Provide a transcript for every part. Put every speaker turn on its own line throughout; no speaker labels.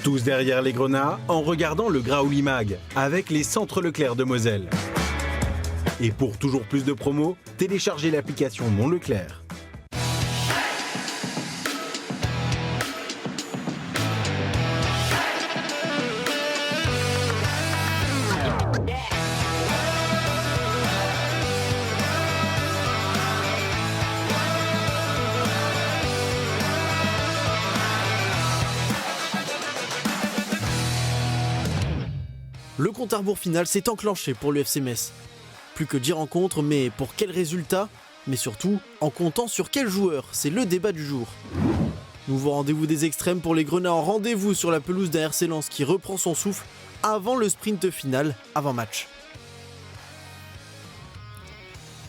Tous derrière les grenats en regardant le Graouli Mag avec les centres Leclerc de Moselle. Et pour toujours plus de promos, téléchargez l'application Mon Leclerc.
Le compte à rebours final s'est enclenché pour le FC Metz. Plus que 10 rencontres, mais pour quel résultat ? Mais surtout, en comptant sur quel joueur ? C'est le débat du jour. Nouveau rendez-vous des extrêmes pour les Grenats en rendez-vous sur la pelouse d'un RC Lens qui reprend son souffle avant le sprint final, avant match.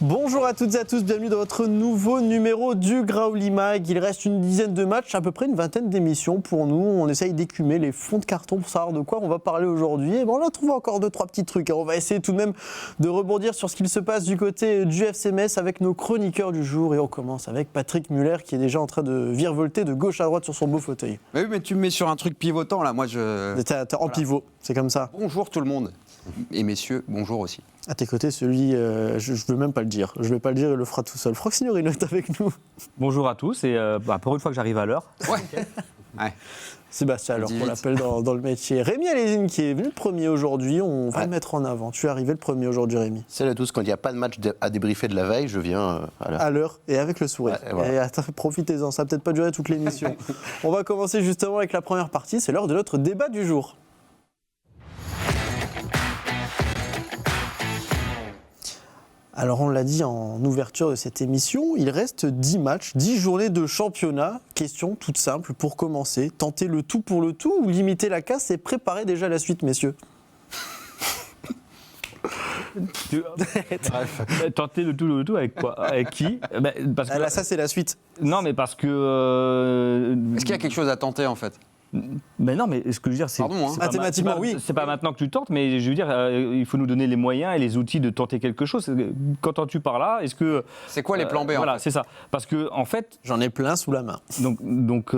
Bonjour à toutes et à tous, bienvenue dans votre nouveau numéro du Graouli Mag. Il reste une dizaine de matchs, à peu près une vingtaine d'émissions pour nous. On essaye d'écumer les fonds de carton pour savoir de quoi on va parler aujourd'hui. Et on a trouvé encore 2-3 petits trucs. On va essayer tout de même de rebondir sur ce qu'il se passe du côté du FC Metz avec nos chroniqueurs du jour. Et on commence avec Patrick Muller qui est déjà en train de virevolter de gauche à droite sur son beau fauteuil.
Oui, mais tu me mets sur un truc pivotant là, moi
T'es en pivot, c'est comme ça.
Bonjour tout le monde. Et messieurs, bonjour aussi.
À tes côtés, celui, je ne veux même pas le dire. Je ne vais pas le dire, il le fera tout seul. Franck Signorino est avec nous.
Bonjour à tous, et pour une fois que j'arrive à l'heure.
Ouais.
Sébastien, alors qu'on l'appelle dans le métier. Rémi Alézine qui est venu le premier aujourd'hui, on va le mettre en avant. Tu es arrivé le premier aujourd'hui, Rémi.
Salut à tous, quand il n'y a pas de match à débriefer de la veille, je viens à l'heure.
À l'heure et avec le sourire.
Ouais, voilà.
Et profitez-en, ça va peut-être pas durer toute l'émission. On va commencer justement avec la première partie, c'est l'heure de notre débat du jour. Alors on l'a dit en ouverture de cette émission, il reste 10 matchs, 10 journées de championnat. Question toute simple pour commencer, tenter le tout pour le tout ou limiter la casse et préparer déjà la suite, messieurs?
Tenter le tout avec quoi? Avec qui? Parce que...
Là, ça c'est la suite.
Non, mais parce que...
Est-ce qu'il y a quelque chose à tenter en fait?
Mais non, mais ce que je veux dire, c'est...
Pardon, hein.
Mathématiquement, oui.
C'est pas maintenant que tu tentes, mais je veux dire, il faut nous donner les moyens et les outils de tenter quelque chose. Qu'entends-tu par là? Est-ce que...
C'est quoi les plans B
Voilà,
en fait?
c'est ça. Parce que, en fait...
J'en ai plein sous la main.
Donc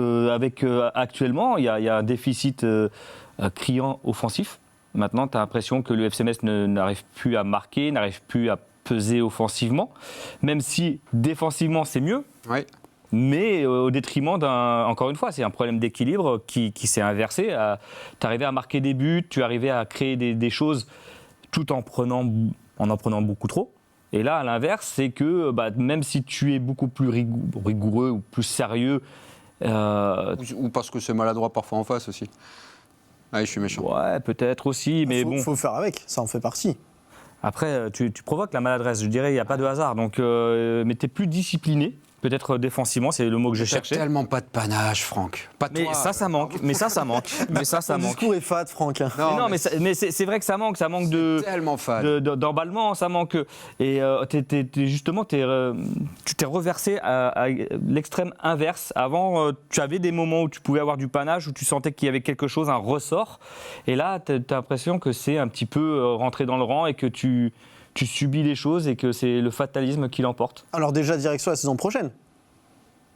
actuellement, il y a un déficit criant offensif. Maintenant, tu as l'impression que le FC Metz n'arrive plus à marquer, n'arrive plus à peser offensivement, même si défensivement c'est mieux.
Oui.
Mais au détriment encore une fois, c'est un problème d'équilibre qui s'est inversé. Tu arrivais à marquer des buts, tu arrivais à créer des choses tout en en prenant beaucoup trop. Et là, à l'inverse, c'est que même si tu es beaucoup plus rigoureux ou plus sérieux...
Ou parce que c'est maladroit parfois en face aussi. Ah, je suis méchant.
Ouais, peut-être aussi, mais bon...
Il faut faire avec, ça en fait partie.
Après, tu provoques la maladresse, je dirais, il n'y a pas de hasard. Donc, mais tu es plus discipliné. Peut-être défensivement, c'est le mot que j'ai cherché.
Tellement pas de panache, Franck. Pas
mais
toi.
ça manque. Mais ça manque.
Ton discours est fade, Franck.
Non, mais c'est vrai que ça manque. Ça manque d'emballement, ça manque. Et justement, tu t'es reversé à l'extrême inverse. Avant, tu avais des moments où tu pouvais avoir du panache, où tu sentais qu'il y avait quelque chose, un ressort. Et là, tu as l'impression que c'est un petit peu rentré dans le rang et que tu subis les choses et que c'est le fatalisme qui l'emporte.
Alors déjà, direction la saison prochaine.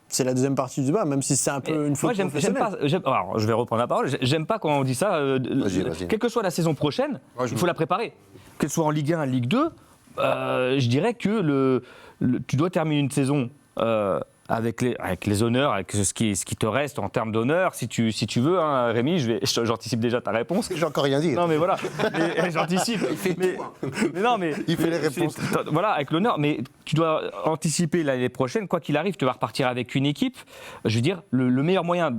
C'est la deuxième partie du débat, même si c'est un peu une faute professionnelle.
Alors, je vais reprendre la parole. J'aime pas quand on dit ça.
Vas-y.
Quelle que soit la saison prochaine, il faut la préparer. Qu'elle soit en Ligue 1, en Ligue 2, je dirais que tu dois terminer une saison avec les honneurs, avec ce qui te reste en termes d'honneur, si tu veux, hein, Rémi, j'anticipe déjà ta réponse.
J'ai encore rien dit.
Non mais voilà, j'anticipe.
Il fait les réponses.
Voilà, avec l'honneur, mais tu dois anticiper l'année prochaine, quoi qu'il arrive, tu vas repartir avec une équipe. Je veux dire, le meilleur moyen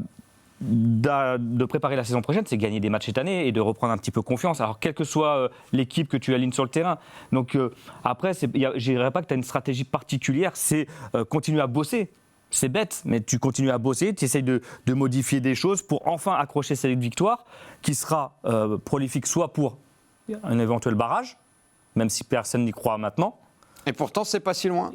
de préparer la saison prochaine, c'est gagner des matchs cette année et de reprendre un petit peu confiance. Alors, quelle que soit l'équipe que tu alignes sur le terrain. Donc, après, je ne dirais pas que tu as une stratégie particulière, c'est continuer à bosser. C'est bête, mais tu continues à bosser, tu essayes de modifier des choses pour enfin accrocher cette victoire qui sera prolifique soit pour un éventuel barrage, même si personne n'y croit maintenant.
Et pourtant, c'est pas si loin.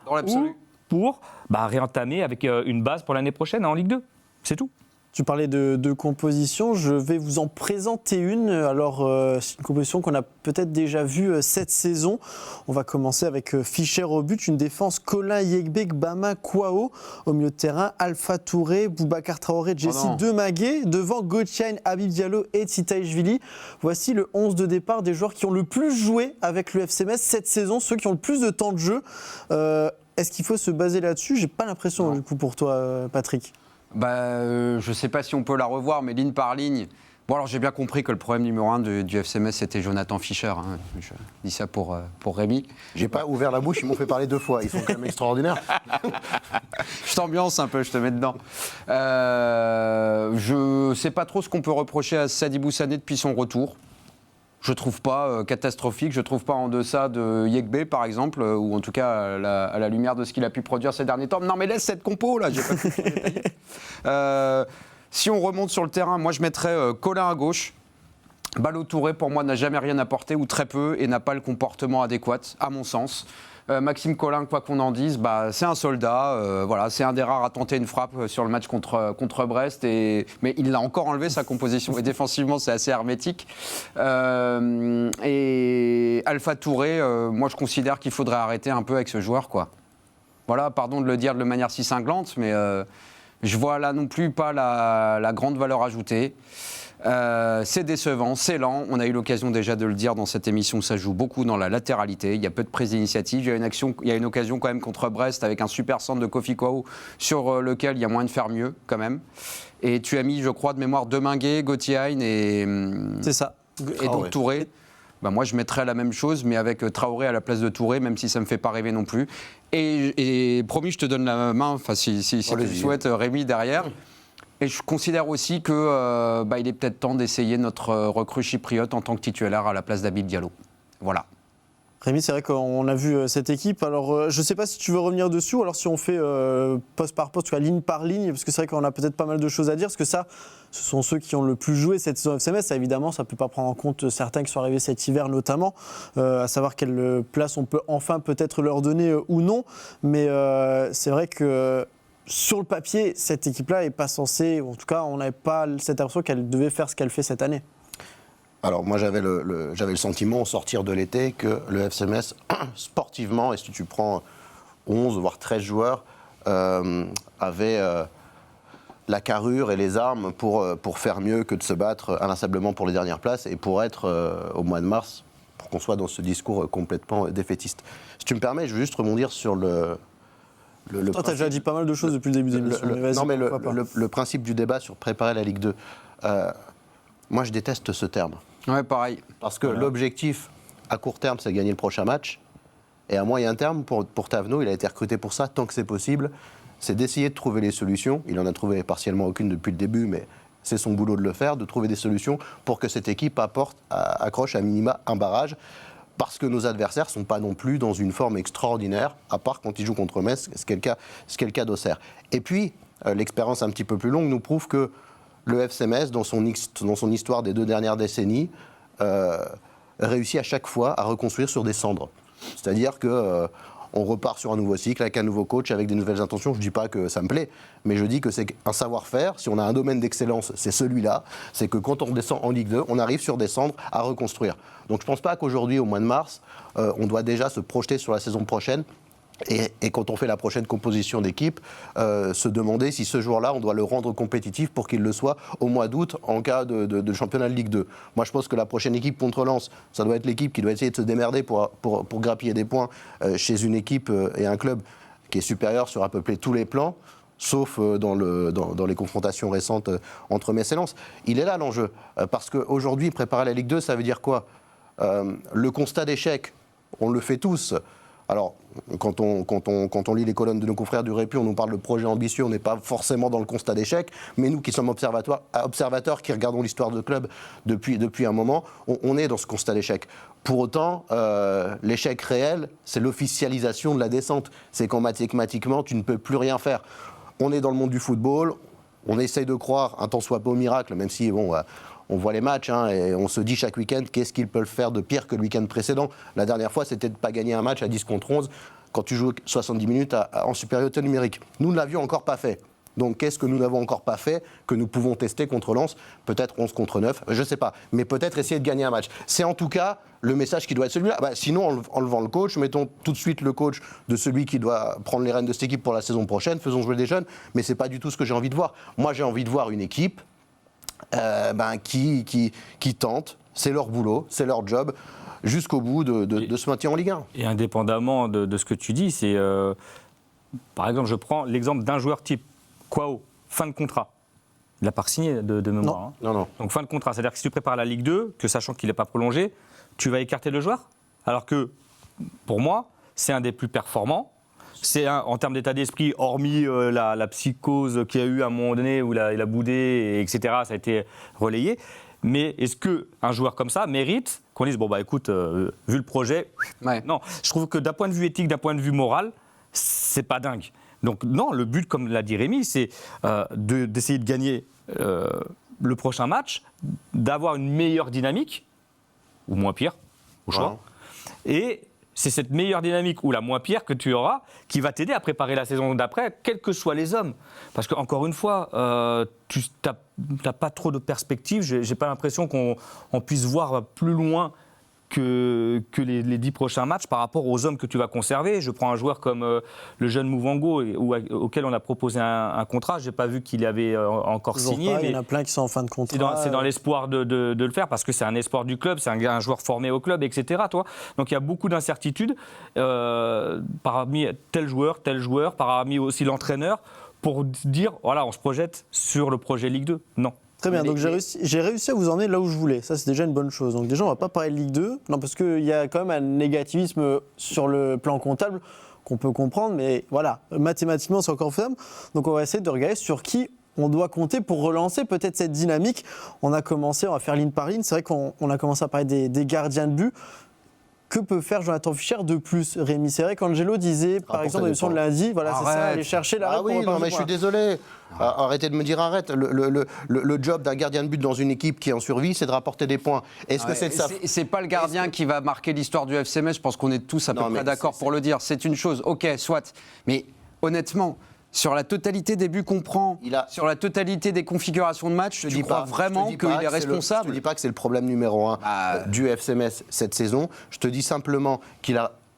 Dans l'absolu. Ou pour réentamer avec une base pour l'année prochaine en Ligue 2. C'est tout.
Tu parlais de composition, je vais vous en présenter une. Alors, c'est une composition qu'on a peut-être déjà vue cette saison. On va commencer avec Fischer au but, une défense Colin Yegbe, Gbama Kwao. Au milieu de terrain, Alpha Touré, Boubacar Traoré, Jessie Demagué. Devant Götze, Habib Diallo et Tsitaishvili. Voici le 11 de départ des joueurs qui ont le plus joué avec le FC Metz cette saison, ceux qui ont le plus de temps de jeu. Est-ce qu'il faut se baser là-dessus ? J'ai pas l'impression, du coup, pour toi, Patrick.
Je ne sais pas si on peut la revoir, mais ligne par ligne. Bon, alors j'ai bien compris que le problème numéro 1 du FC Metz, c'était Jonathan Fischer. Hein. Je dis ça pour Rémi.
J'ai pas ouvert la bouche, ils m'ont fait parler 2 fois. Ils sont quand même extraordinaires.
Je t'ambiance un peu, je te mets dedans. Je ne sais pas trop ce qu'on peut reprocher à Sadibou Sané depuis son retour. Je ne trouve pas catastrophique, je ne trouve pas en deçà de Yegbe, par exemple, ou en tout cas à la lumière de ce qu'il a pu produire ces derniers temps. Non, mais laisse cette compo, là, j'ai pas pu tout détailler. Si on remonte sur le terrain, moi, je mettrais Colin à gauche. Ballo Touré, pour moi, n'a jamais rien apporté, ou très peu, et n'a pas le comportement adéquat, à mon sens. Maxime Colin, quoi qu'on en dise, c'est un soldat. Voilà, c'est un des rares à tenter une frappe sur le match contre Brest. Mais il l'a encore enlevé, sa composition. Et défensivement, c'est assez hermétique. Et Alpha Touré, moi, je considère qu'il faudrait arrêter un peu avec ce joueur, quoi. Voilà, pardon de le dire de manière si cinglante, mais je vois là non plus pas la grande valeur ajoutée. C'est décevant, c'est lent. On a eu l'occasion déjà de le dire dans cette émission, ça joue beaucoup dans la latéralité. Il y a peu de prise d'initiative. Il y a une occasion quand même contre Brest avec un super centre de Kofi Kwao sur lequel il y a moyen de faire mieux quand même. Et tu as mis, je crois, de mémoire Deminguet, Götze et
c'est ça.
Et donc Touré. Moi, je mettrais la même chose, mais avec Traoré à la place de Touré, même si ça ne me fait pas rêver non plus. Et promis, je te donne la main, si tu le souhaites, Rémi, derrière. Et je considère aussi qu'il est peut-être temps d'essayer notre recrue chypriote en tant que titulaire à la place d'Habib Diallo. Voilà.
Rémi, c'est vrai qu'on a vu cette équipe. Alors, je ne sais pas si tu veux revenir dessus ou alors si on fait poste par poste, ligne par ligne, parce que c'est vrai qu'on a peut-être pas mal de choses à dire, parce que ça, ce sont ceux qui ont le plus joué cette saison FC Metz. Ça, évidemment, ça ne peut pas prendre en compte certains qui sont arrivés cet hiver notamment, à savoir quelle place on peut enfin peut-être leur donner ou non. Mais c'est vrai que sur le papier, cette équipe-là n'est pas censée, en tout cas, on n'avait pas cette impression qu'elle devait faire ce qu'elle fait cette année.
Alors moi j'avais le sentiment au sortir de l'été que le FC Metz, sportivement, et si tu prends 11 voire 13 joueurs, avait la carrure et les armes pour faire mieux que de se battre inlassablement pour les dernières places et pour être au mois de mars, pour qu'on soit dans ce discours complètement défaitiste. Si tu me permets, je veux juste rebondir sur le
Toi, tu as déjà dit pas mal de choses depuis le début de l'émission.
Le principe du débat sur préparer la Ligue 2, moi je déteste ce terme.
Ouais, pareil.
Parce que l'objectif à court terme, c'est gagner le prochain match. Et à moyen terme, pour Tavenot, il a été recruté pour ça, tant que c'est possible, c'est d'essayer de trouver les solutions. Il en a trouvé partiellement aucune depuis le début, mais c'est son boulot de le faire, de trouver des solutions pour que cette équipe accroche à minima un barrage. Parce que nos adversaires ne sont pas non plus dans une forme extraordinaire, à part quand ils jouent contre Metz, ce qui est le cas d'Auxerre. Et puis, l'expérience un petit peu plus longue nous prouve que le FC Metz, dans son histoire des 2 dernières décennies, réussit à chaque fois à reconstruire sur des cendres. C'est-à-dire qu'on repart sur un nouveau cycle, avec un nouveau coach, avec des nouvelles intentions. Je ne dis pas que ça me plaît, mais je dis que c'est un savoir-faire. Si on a un domaine d'excellence, c'est celui-là. C'est que quand on descend en Ligue 2, on arrive sur des cendres à reconstruire. Donc je ne pense pas qu'aujourd'hui, au mois de mars, on doit déjà se projeter sur la saison prochaine. Et quand on fait la prochaine composition d'équipe, se demander si ce jour-là, on doit le rendre compétitif pour qu'il le soit au mois d'août en cas de championnat de Ligue 2. Moi, je pense que la prochaine équipe contre Lens, ça doit être l'équipe qui doit essayer de se démerder pour grappiller des points chez une équipe et un club qui est supérieur sur à peu près tous les plans, sauf dans les confrontations récentes entre Metz et Lens. Il est là l'enjeu, parce qu'aujourd'hui, préparer la Ligue 2, ça veut dire quoi ? Le constat d'échec, on le fait tous. Alors, quand on lit les colonnes de nos confrères du Répu, on nous parle de projets ambitieux, on n'est pas forcément dans le constat d'échec, mais nous qui sommes observateurs qui regardons l'histoire de club depuis un moment, on est dans ce constat d'échec. Pour autant, l'échec réel, c'est l'officialisation de la descente. C'est quand mathématiquement, tu ne peux plus rien faire. On est dans le monde du football, on essaye de croire, un tant soit peu au miracle, même si, on voit les matchs et on se dit chaque week-end qu'est-ce qu'ils peuvent faire de pire que le week-end précédent. La dernière fois, c'était de ne pas gagner un match à 10 contre 11 quand tu joues 70 minutes en supériorité numérique. Nous ne l'avions encore pas fait. Donc qu'est-ce que nous n'avons encore pas fait, que nous pouvons tester contre Lens? Peut-être 11 contre 9, je ne sais pas. Mais peut-être essayer de gagner un match. C'est en tout cas le message qui doit être celui-là. Sinon, en levant le coach, mettons tout de suite le coach de celui qui doit prendre les rênes de cette équipe pour la saison prochaine, faisons jouer des jeunes, mais ce n'est pas du tout ce que j'ai envie de voir. Moi, j'ai envie de voir une équipe qui tente, c'est leur boulot, c'est leur job, jusqu'au bout de ce maintien en Ligue 1.
Et indépendamment de ce que tu dis, c'est... par exemple, je prends l'exemple d'un joueur type Kwao, fin de contrat. Il n'a pas signé de mémoire.
Non.
Donc fin de contrat, c'est-à-dire que si tu prépares la Ligue 2, que sachant qu'il n'est pas prolongé, tu vas écarter le joueur. Alors que, pour moi, c'est un des plus performants. C'est en termes d'état d'esprit, hormis la psychose qu'il y a eu à un moment donné où il a boudé, etc., ça a été relayé. Mais est-ce qu'un joueur comme ça mérite qu'on dise, écoute, vu le projet, non. Je trouve que d'un point de vue éthique, d'un point de vue moral, c'est pas dingue. Donc non, le but, comme l'a dit Rémi, c'est d'essayer de gagner le prochain match, d'avoir une meilleure dynamique, ou moins pire, au choix. Ouais. Et c'est cette meilleure dynamique, ou la moins pire que tu auras, qui va t'aider à préparer la saison d'après, quels que soient les hommes. Parce qu'encore une fois, tu n'as pas trop de perspectives. J'ai pas l'impression qu'on puisse voir plus loin que les 10 prochains matchs par rapport aux hommes que tu vas conserver. Je prends un joueur comme le jeune Mouvango auquel on a proposé un contrat. Je n'ai pas vu qu'il avait encore
toujours
signé.
Pas,
mais
il y en a plein qui sont en fin de contrat.
C'est dans l'espoir de le faire parce que c'est un espoir du club, c'est un joueur formé au club, etc. Donc il y a beaucoup d'incertitudes parmi tel joueur, parmi aussi l'entraîneur, pour dire, voilà, on se projette sur le projet Ligue 2. Non.
Très bien, donc j'ai réussi à vous emmener là où je voulais. Ça, c'est déjà une bonne chose. Donc déjà, on ne va pas parler de Ligue 2, non, parce qu'il y a quand même un négativisme sur le plan comptable qu'on peut comprendre, mais voilà, mathématiquement, c'est encore faisable. Donc on va essayer de regarder sur qui on doit compter pour relancer peut-être cette dynamique. On va faire ligne par ligne. C'est vrai qu'on a commencé à parler des gardiens de but. Que peut faire Jonathan Fischer de plus, Rémi? C'est vrai qu'Angelo disait, par exemple, dans l'émission de lundi, voilà, c'est ça, aller chercher la
Ah oui, non, mais je suis désolé. Arrêtez de me dire arrête. Le job d'un gardien de but dans une équipe qui est en survie, c'est de rapporter des points. Est-ce que c'est de ça?
C'est pas le gardien qui va marquer l'histoire du FC Metz. Je pense qu'on est tous à peu près d'accord pour le dire. C'est une chose. Ok, soit. Mais honnêtement, sur la totalité des buts qu'on prend, sur la totalité des configurations de match, tu crois vraiment qu'il est responsable?
Je ne te dis pas que c'est le problème numéro 1 du FC Metz cette saison. Je te dis simplement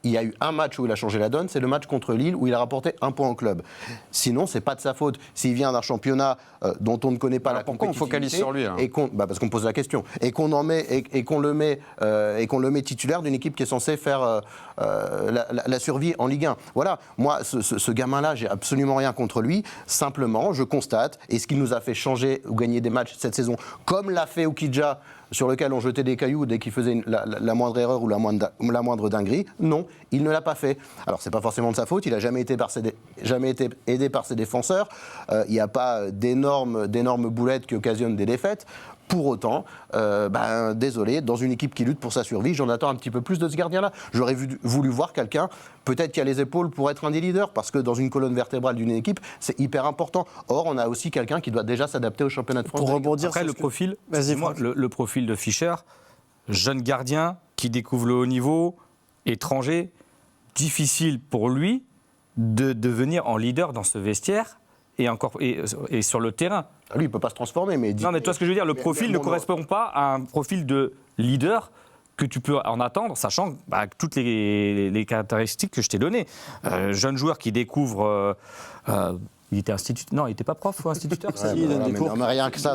il y a eu un match où il a changé la donne, c'est le match contre Lille où il a rapporté 1 point en club. Sinon, c'est pas de sa faute. S'il vient d'un championnat dont on ne connaît pas la compétitivité,
pourquoi on focalise sur lui
parce qu'on pose la question et qu'on le met titulaire d'une équipe qui est censée faire la survie en Ligue 1. Voilà. Moi, ce gamin-là, j'ai absolument rien contre lui. Simplement, je constate, et ce qui nous a fait changer ou gagner des matchs cette saison, comme l'a fait Oukidja, sur lequel on jetait des cailloux dès qu'il faisait la moindre erreur ou la moindre dinguerie. Non, il ne l'a pas fait. Alors, c'est pas forcément de sa faute, il n'a jamais été aidé par ses défenseurs. Il n'y a pas d'énormes boulettes qui occasionnent des défaites. Pour autant, désolé, dans une équipe qui lutte pour sa survie, j'en attends un petit peu plus de ce gardien-là. J'aurais voulu voir quelqu'un, peut-être qui a les épaules pour être un des leaders, parce que dans une colonne vertébrale d'une équipe, c'est hyper important. Or, on a aussi quelqu'un qui doit déjà s'adapter au championnat de France.
Pour rebondir
après,
sur
le profil de Fischer, jeune gardien qui découvre le haut niveau, étranger, difficile pour lui de devenir en leader dans ce vestiaire et sur le terrain.
Lui, il ne peut pas se transformer, mais...
Non, mais toi, ce que je veux dire, le profil ne correspond pas à un profil de leader que tu peux en attendre, sachant toutes les caractéristiques que je t'ai données. Jeune joueur qui découvre... il était instituteur. Non, il n'était pas prof ou instituteur.
Mais rien que ça.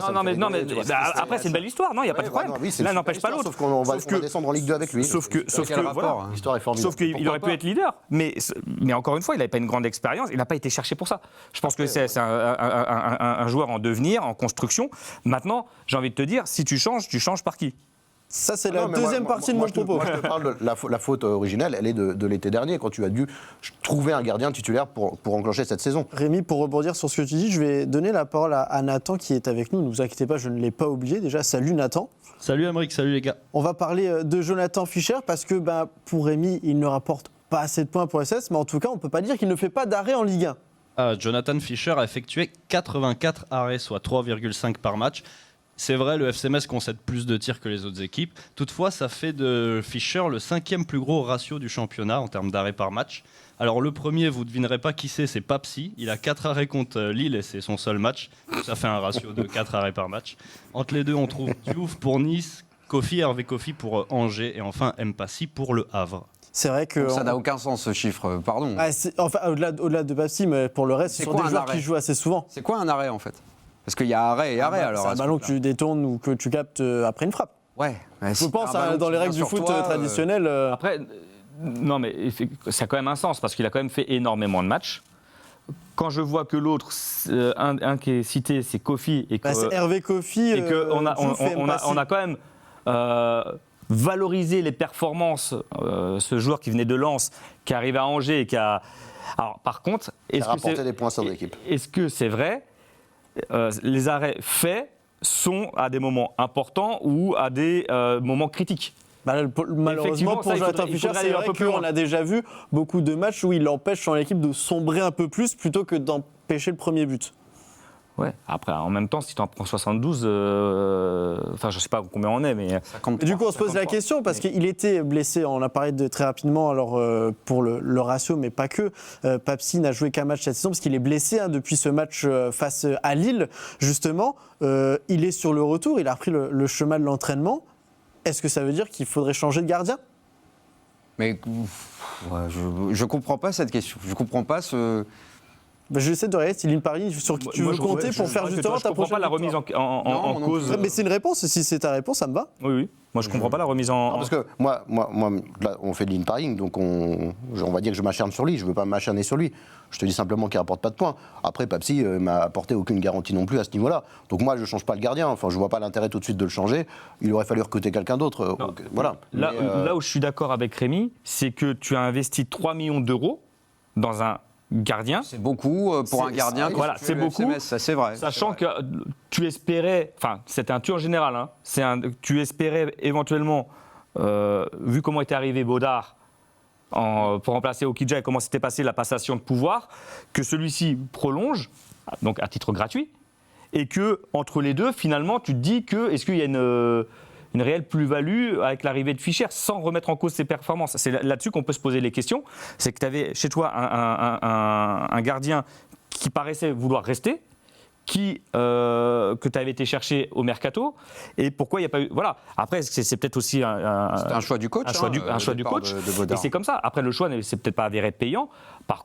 Après, c'est une belle histoire, non, il n'y a pas de problème. L'un n'empêche pas l'autre.
Sauf qu'on va descendre en Ligue 2 avec lui.
Sauf que
l'histoire est formidable.
Sauf qu'il aurait pu être leader. Mais encore une fois, il n'avait pas une grande expérience. Il n'a pas été cherché pour ça. Je pense que c'est un joueur en devenir, en construction. Maintenant, j'ai envie de te dire, si tu changes par qui?
Ça, c'est la deuxième partie de mon propos.
Moi, je te parle de la faute originelle, elle est de l'été dernier, quand tu as dû trouver un gardien titulaire pour enclencher cette saison.
Rémi, pour rebondir sur ce que tu dis, je vais donner la parole à Nathan qui est avec nous. Ne vous inquiétez pas, je ne l'ai pas oublié. Déjà, salut Nathan.
Salut Aymeric, salut les gars.
On va parler de Jonathan Fischer parce que pour Rémi, il ne rapporte pas assez de points pour SS, mais en tout cas, on ne peut pas dire qu'il ne fait pas d'arrêt en Ligue 1.
Jonathan Fischer a effectué 84 arrêts, soit 3,5 par match. C'est vrai, le FC Metz concède plus de tirs que les autres équipes. Toutefois, ça fait de Fischer le 5e plus gros ratio du championnat en termes d'arrêts par match. Alors le premier, vous ne devinerez pas qui c'est Papsi. Il a 4 arrêts contre Lille et c'est son seul match. Donc ça fait un ratio de 4 arrêts par match. Entre les deux, on trouve Diouf pour Nice, Hervé Kofi pour Angers et enfin Mpassi pour le Havre.
C'est vrai que.
Donc ça n'a aucun sens ce chiffre, pardon.
Enfin, au-delà de Papsi, mais pour le reste, ce sont des joueurs qui jouent assez souvent.
C'est quoi un arrêt en fait? Parce qu'il y a arrêt et arrêt alors.
C'est un ballon que tu détournes ou que tu captes après une frappe.
Ouais.
Je pense dans les règles du foot traditionnel.
Après, non, mais ça a quand même un sens parce qu'il a quand même fait énormément de matchs. Quand je vois que l'autre, un qui est cité, c'est Kofi et que
c'est Hervé Kofi.
Et qu'on a quand même valorisé les performances. Ce joueur qui venait de Lens, qui arrive à Angers et qui a. Alors, par contre,
rapporté des points sur l'équipe.
Est-ce que c'est vrai? Les arrêts faits sont à des moments importants ou à des moments critiques.
Malheureusement pour Jonathan Fischer, c'est vrai qu'on a déjà vu beaucoup de matchs où il empêche son équipe de sombrer un peu plus plutôt que d'empêcher le premier but.
Ouais, après, en même temps, si tu en prends 72, enfin, je sais pas combien on est, mais.
Et du coup, on se pose la question, parce qu'il était blessé, on a parlé de très rapidement, alors pour le ratio, mais pas que. Papsi n'a joué qu'un match cette saison, parce qu'il est blessé depuis ce match face à Lille, justement. Il est sur le retour, il a repris le chemin de l'entraînement. Est-ce que ça veut dire qu'il faudrait changer de gardien?
Mais je comprends pas cette question. Je comprends pas ce.
J'essaie de regarder si Lille Paris sur qui tu veux compter pour faire justement ta prochaine.
Je comprends pas la remise en cause.
Mais c'est une réponse. Si c'est ta réponse, ça me va.
Oui. Moi, je comprends pas la remise en.
Non, parce que moi, là, on fait de l'inparing, donc on va dire que je m'acharne sur lui. Je veux pas m'acharner sur lui. Je te dis simplement qu'il rapporte pas de points. Après, Papsi m'a apporté aucune garantie non plus à ce niveau-là. Donc moi, je change pas le gardien. Enfin, je vois pas l'intérêt tout de suite de le changer. Il aurait fallu recruter quelqu'un d'autre. Voilà.
Là où je suis d'accord avec Rémi, c'est que tu as investi 3 millions d'euros dans un gardien.
C'est beaucoup pour un gardien.
Voilà, c'est beaucoup.
Ça, c'est vrai.
Sachant que tu espérais, enfin, c'était un tueur en général, hein, tu espérais éventuellement, vu comment était arrivé Baudard pour remplacer Okidja et comment s'était passée la passation de pouvoir, que celui-ci prolonge, donc à titre gratuit, et que entre les deux, finalement, tu te dis que est-ce qu'il y a une réelle plus-value avec l'arrivée de Fischer sans remettre en cause ses performances. C'est là-dessus qu'on peut se poser les questions. C'est que tu avais chez toi un gardien qui paraissait vouloir rester, que tu avais été chercher au mercato, et pourquoi il n'y a pas eu. Voilà. Après, c'est peut-être aussi
c'est un choix du coach.
Un choix du coach.
De
et c'est comme ça. Après, le choix, c'est peut-être pas avéré être payant. Par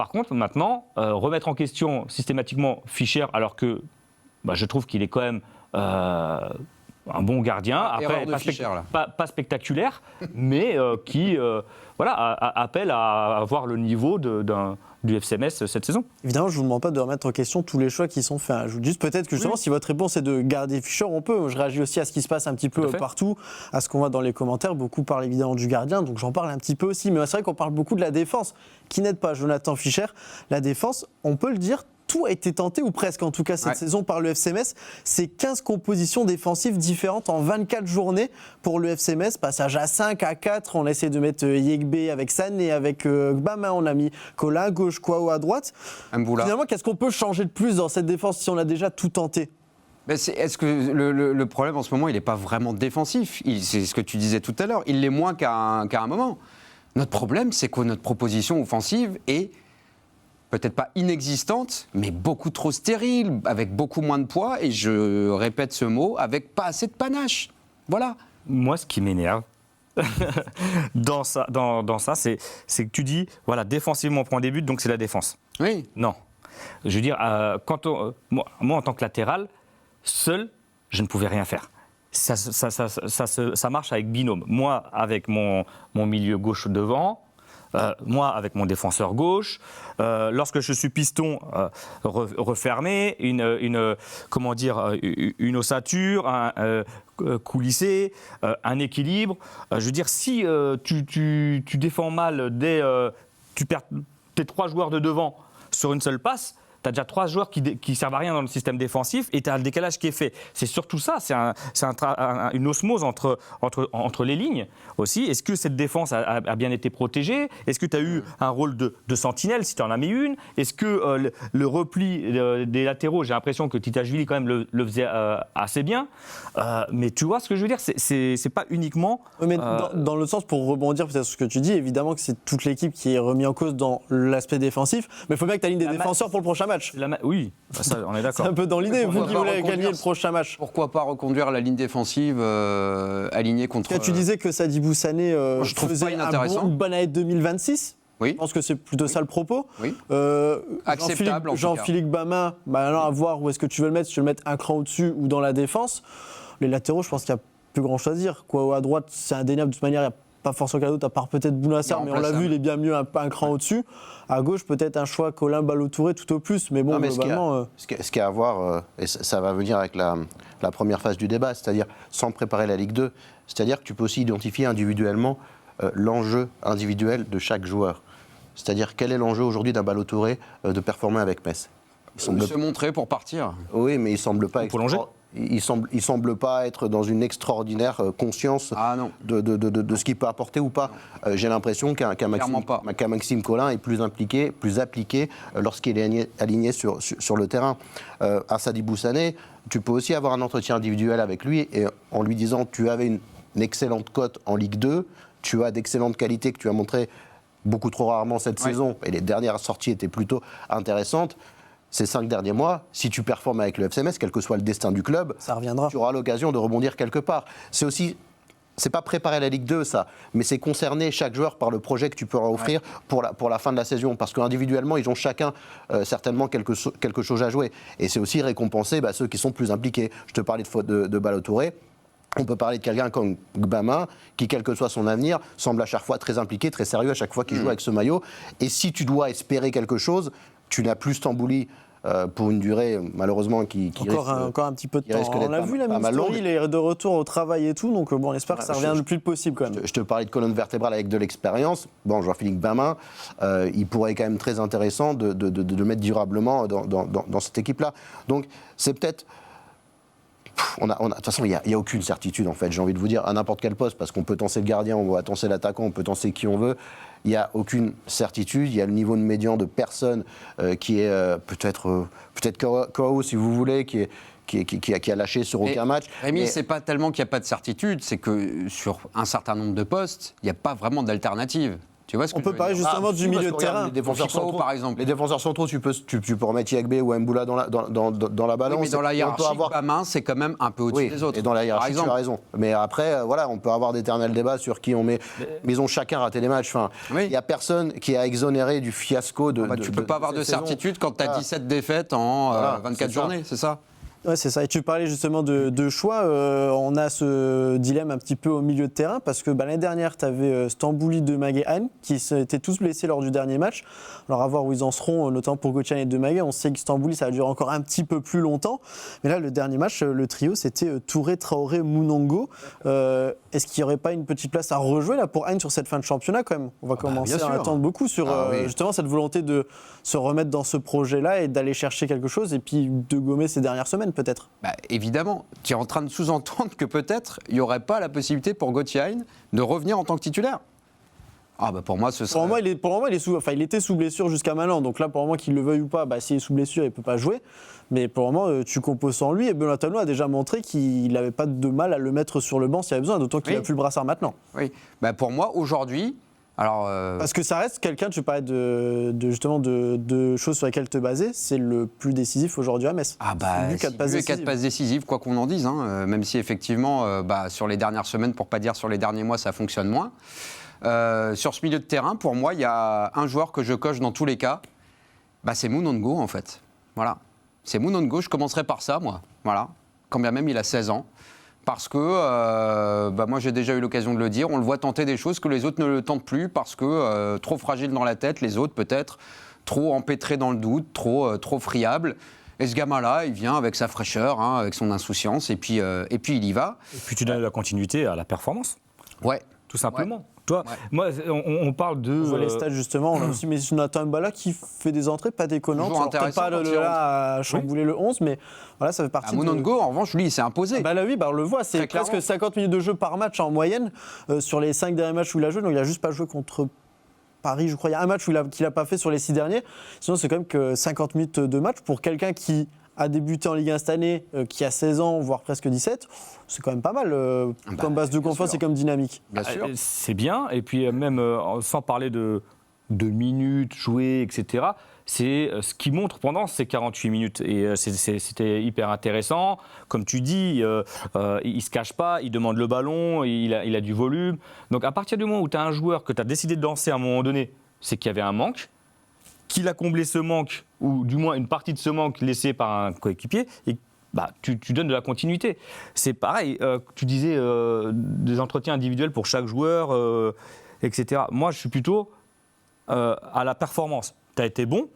contre, maintenant, remettre en question systématiquement Fischer, alors que je trouve qu'il est quand même. Un bon gardien, après pas spectaculaire, mais qui appelle à avoir le niveau du FC Metz cette saison.
Évidemment, je ne vous demande pas de remettre en question tous les choix qui sont faits. Je vous dis juste peut-être que justement, si votre réponse est de garder Fischer, on peut. Je réagis aussi à ce qui se passe un petit peu partout, à ce qu'on voit dans les commentaires. Beaucoup parlent évidemment du gardien, donc j'en parle un petit peu aussi. Mais c'est vrai qu'on parle beaucoup de la défense, qui n'aide pas Jonathan Fischer. La défense, on peut le dire, tout a été tenté, ou presque en tout cas cette saison par le FC Metz. C'est 15 compositions défensives différentes en 24 journées pour le FC Metz. Passage à 5, à 4, on a essayé de mettre Yegbe avec Sané, avec Gbama, on a mis Kola à gauche, Kouao à droite.
Mboula.
Finalement, qu'est-ce qu'on peut changer de plus dans cette défense si on a déjà tout tenté?
Est-ce que le problème en ce moment, il n'est pas vraiment défensif? C'est ce que tu disais tout à l'heure. Il l'est moins qu'à un moment. Notre problème, c'est que notre proposition offensive est peut-être pas inexistante, mais beaucoup trop stérile, avec beaucoup moins de poids, et je répète ce mot, avec pas assez de panache. Voilà.
Moi, ce qui m'énerve dans ça, c'est que tu dis, voilà, défensivement, on prend des buts, donc c'est la défense.
Oui.
Non. Je veux dire, moi, en tant que latéral, seul, je ne pouvais rien faire. Ça marche avec binôme. Moi, avec mon milieu gauche devant, moi, avec mon défenseur gauche, lorsque je suis piston refermé, une ossature, coulissé, un équilibre. Je veux dire, si tu défends mal tu perds tes 3 joueurs de devant sur une seule passe, tu as déjà 3 joueurs qui servent à rien dans le système défensif et tu as un décalage qui est fait. C'est surtout ça, c'est une osmose entre les lignes aussi. Est-ce que cette défense a bien été protégée? Est-ce que tu as eu un rôle de sentinelle si tu en as mis une? Est-ce que le repli des latéraux, j'ai l'impression que Titashvili quand même le faisait assez bien, mais tu vois ce que je veux dire, c'est pas uniquement...
Oui, mais dans le sens, pour rebondir peut-être sur ce que tu dis, évidemment que c'est toute l'équipe qui est remise en cause dans l'aspect défensif, mais il faut bien que tu alignes des défenseurs pour le prochain match.
Oui, ça, on est d'accord.
C'est un peu dans l'idée, vous qui voulez gagner le prochain match.
Pourquoi pas reconduire la ligne défensive alignée contre...
Tu disais que Sadibou Sané
je trouve
faisait
pas inintéressant.
une bonne année 2026.
Oui.
Je pense que c'est plutôt ça le propos.
Oui. Acceptable, en tout cas.
Jean-Philippe Bamin, maintenant à voir où est-ce que tu veux le mettre, si tu veux le mettre un cran au-dessus ou dans la défense. Les latéraux, je pense qu'il n'y a plus grand-chose à dire. À droite, c'est indéniable, de toute manière, il n'y a pas forcément quelqu'un d'autre, à part peut-être Bounassar, mais on l'a vu, il est bien mieux un cran au-dessus. À gauche, peut-être un choix Colin Ballo-Touré tout au plus, mais bon,
Non, mais
globalement...
ce qu'il y a à voir, et ça va venir avec la première phase du débat, c'est-à-dire sans préparer la Ligue 2, c'est-à-dire que tu peux aussi identifier individuellement l'enjeu individuel de chaque joueur. C'est-à-dire quel est l'enjeu aujourd'hui d'un Ballo-Touré de performer avec Metz?
Se montrer pour partir.
Oui, mais il semble pas...
prolonger.
Il semble pas être dans une extraordinaire conscience de ce qu'il peut apporter ou pas. J'ai l'impression qu'un Maxime Collin est plus impliqué, plus appliqué lorsqu'il est aligné sur le terrain. À Sadibou Sané, tu peux aussi avoir un entretien individuel avec lui et en lui disant tu avais une excellente cote en Ligue 2, tu as d'excellentes qualités que tu as montrées beaucoup trop rarement cette saison et les dernières sorties étaient plutôt intéressantes. Ces 5 derniers mois, si tu performes avec le FC Metz, quel que soit le destin du club,
ça reviendra.
Tu auras l'occasion de rebondir quelque part. C'est pas préparer la Ligue 2, ça, mais c'est concerner chaque joueur par le projet que tu peux leur offrir pour la fin de la saison. Parce qu'individuellement, ils ont chacun certainement quelque chose à jouer. Et c'est aussi récompenser ceux qui sont plus impliqués. Je te parlais de Ballo-Touré. On peut parler de quelqu'un comme Gbama, qui, quel que soit son avenir, semble à chaque fois très impliqué, très sérieux à chaque fois qu'il joue avec ce maillot. Et si tu dois espérer quelque chose, tu n'as plus Stambouli pour une durée, malheureusement, qui
encore un petit peu de temps. On l'a vu, la Mistori, il est de retour au travail et tout, donc on espère que ça revient le plus possible quand même.
Je te parlais de colonne vertébrale avec de l'expérience. Bon, Jean-Philippe Bamin, il pourrait être quand même très intéressant de le mettre durablement dans cette équipe-là. Donc, c'est peut-être... De toute façon, il n'y a aucune certitude, en fait, j'ai envie de vous dire, à n'importe quel poste, parce qu'on peut tenser le gardien, on va tenser l'attaquant, on peut tenser qui on veut. Il n'y a aucune certitude. Il y a le niveau de médian de personne qui est peut-être Kouao, si vous voulez, qui a lâché sur aucun match.
Rémi, c'est pas tellement qu'il n'y a pas de certitude, c'est que sur un certain nombre de postes, il n'y a pas vraiment d'alternative. Tu vois ce que
on peut parler justement du milieu de terrain.
Les défenseurs centraux,
par exemple.
Les défenseurs centraux, tu peux remettre Yagbe ou Mboula dans la balance.
Oui, mais dans la hiérarchie, Bamin, c'est quand même un peu au-dessus des autres.
Et dans la hiérarchie, tu as raison. Mais après, on peut avoir d'éternels débats sur qui on met. Mais ils ont chacun raté des matchs. Enfin, il n'y a personne qui a exonéré du fiasco de.
Tu ne peux pas avoir de certitude quand tu as 17 défaites en 24 journées, c'est ça?
Ouais, c'est ça. Et tu parlais justement de choix. On a ce dilemme un petit peu au milieu de terrain parce que l'année dernière, tu avais Stambouli, Demague et Han qui étaient tous blessés lors du dernier match. Alors à voir où ils en seront, notamment pour Götze et Demague. On sait que Stambouli, ça va durer encore un petit peu plus longtemps. Mais là, le dernier match, le trio, c'était Touré, Traoré, Mounongo. Est-ce qu'il n'y aurait pas une petite place à rejouer là pour Han sur cette fin de championnat quand même? On va commencer à attendre beaucoup sur justement cette volonté de se remettre dans ce projet-là et d'aller chercher quelque chose et puis de gommer ces dernières semaines peut-être.
Évidemment, tu es en train de sous-entendre que peut-être il n'y aurait pas la possibilité pour Götze de revenir en tant que titulaire. Pour moi, ce serait...
Pour moi, il était sous blessure jusqu'à maintenant. Donc là, pour moi, qu'il le veuille ou pas, s'il est sous blessure, il ne peut pas jouer. Mais pour moi, tu composes sans lui. Et Benoît Tano a déjà montré qu'il n'avait pas de mal à le mettre sur le banc s'il y avait besoin, d'autant qu'il n'a plus le brassard maintenant.
Oui. Pour moi, aujourd'hui...
Parce que ça reste quelqu'un, tu parlais de choses sur lesquelles te baser, c'est le plus décisif aujourd'hui à Metz.
C'est lui qui a 4 passes décisives, quoi qu'on en dise, même si effectivement, sur les dernières semaines, pour pas dire sur les derniers mois, ça fonctionne moins. Sur ce milieu de terrain, pour moi, il y a un joueur que je coche dans tous les cas, c'est Mounongo en fait. Voilà. C'est Mounongo, je commencerai par ça, moi. Voilà. Quand bien même il a 16 ans. Parce que, moi j'ai déjà eu l'occasion de le dire, on le voit tenter des choses que les autres ne le tentent plus parce que trop fragile dans la tête, les autres peut-être, trop empêtrés dans le doute, trop friable. Et ce gamin-là, il vient avec sa fraîcheur, avec son insouciance, et puis il y va.
Et puis tu donnes la continuité à la performance.
Ouais.
Tout simplement.
Ouais.
Toi, moi, on parle de.
On voit les stats justement, on a aussi Jonathan Mbala qui fait des entrées pas déconnantes.
Toujours
Alors, peut-être pas
intéressant
de
quand il
là à chambouler le 11, mais voilà, ça fait partie.
Mounongo, en revanche, lui, il s'est imposé.
Bah là, oui, on le voit, c'est
Très
presque
clairement.
50 minutes de jeu par match en moyenne sur les 5 derniers matchs où il a joué. Donc il a juste pas joué contre Paris, je crois. Il y a un match qu'il n'a pas fait sur les 6 derniers. Sinon, c'est quand même que 50 minutes de match pour quelqu'un qui a débuté en Ligue 1 cette année, qui a 16 ans, voire presque 17. C'est quand même pas mal comme base de confiance
sûr.
et comme dynamique.
Bien sûr.
C'est bien, et puis même sans parler de minutes jouées, etc., c'est ce qui montre pendant ces 48 minutes. Et c'était hyper intéressant. Comme tu dis, il ne se cache pas, il demande le ballon, il a du volume. Donc à partir du moment où tu as un joueur que tu as décidé de lancer à un moment donné, c'est qu'il y avait un manque, qu'il a comblé ce manque, ou du moins une partie de ce manque laissé par un coéquipier, et tu donnes de la continuité. C'est pareil, tu disais des entretiens individuels pour chaque joueur, etc. Moi, je suis plutôt à la performance. Tu as été bon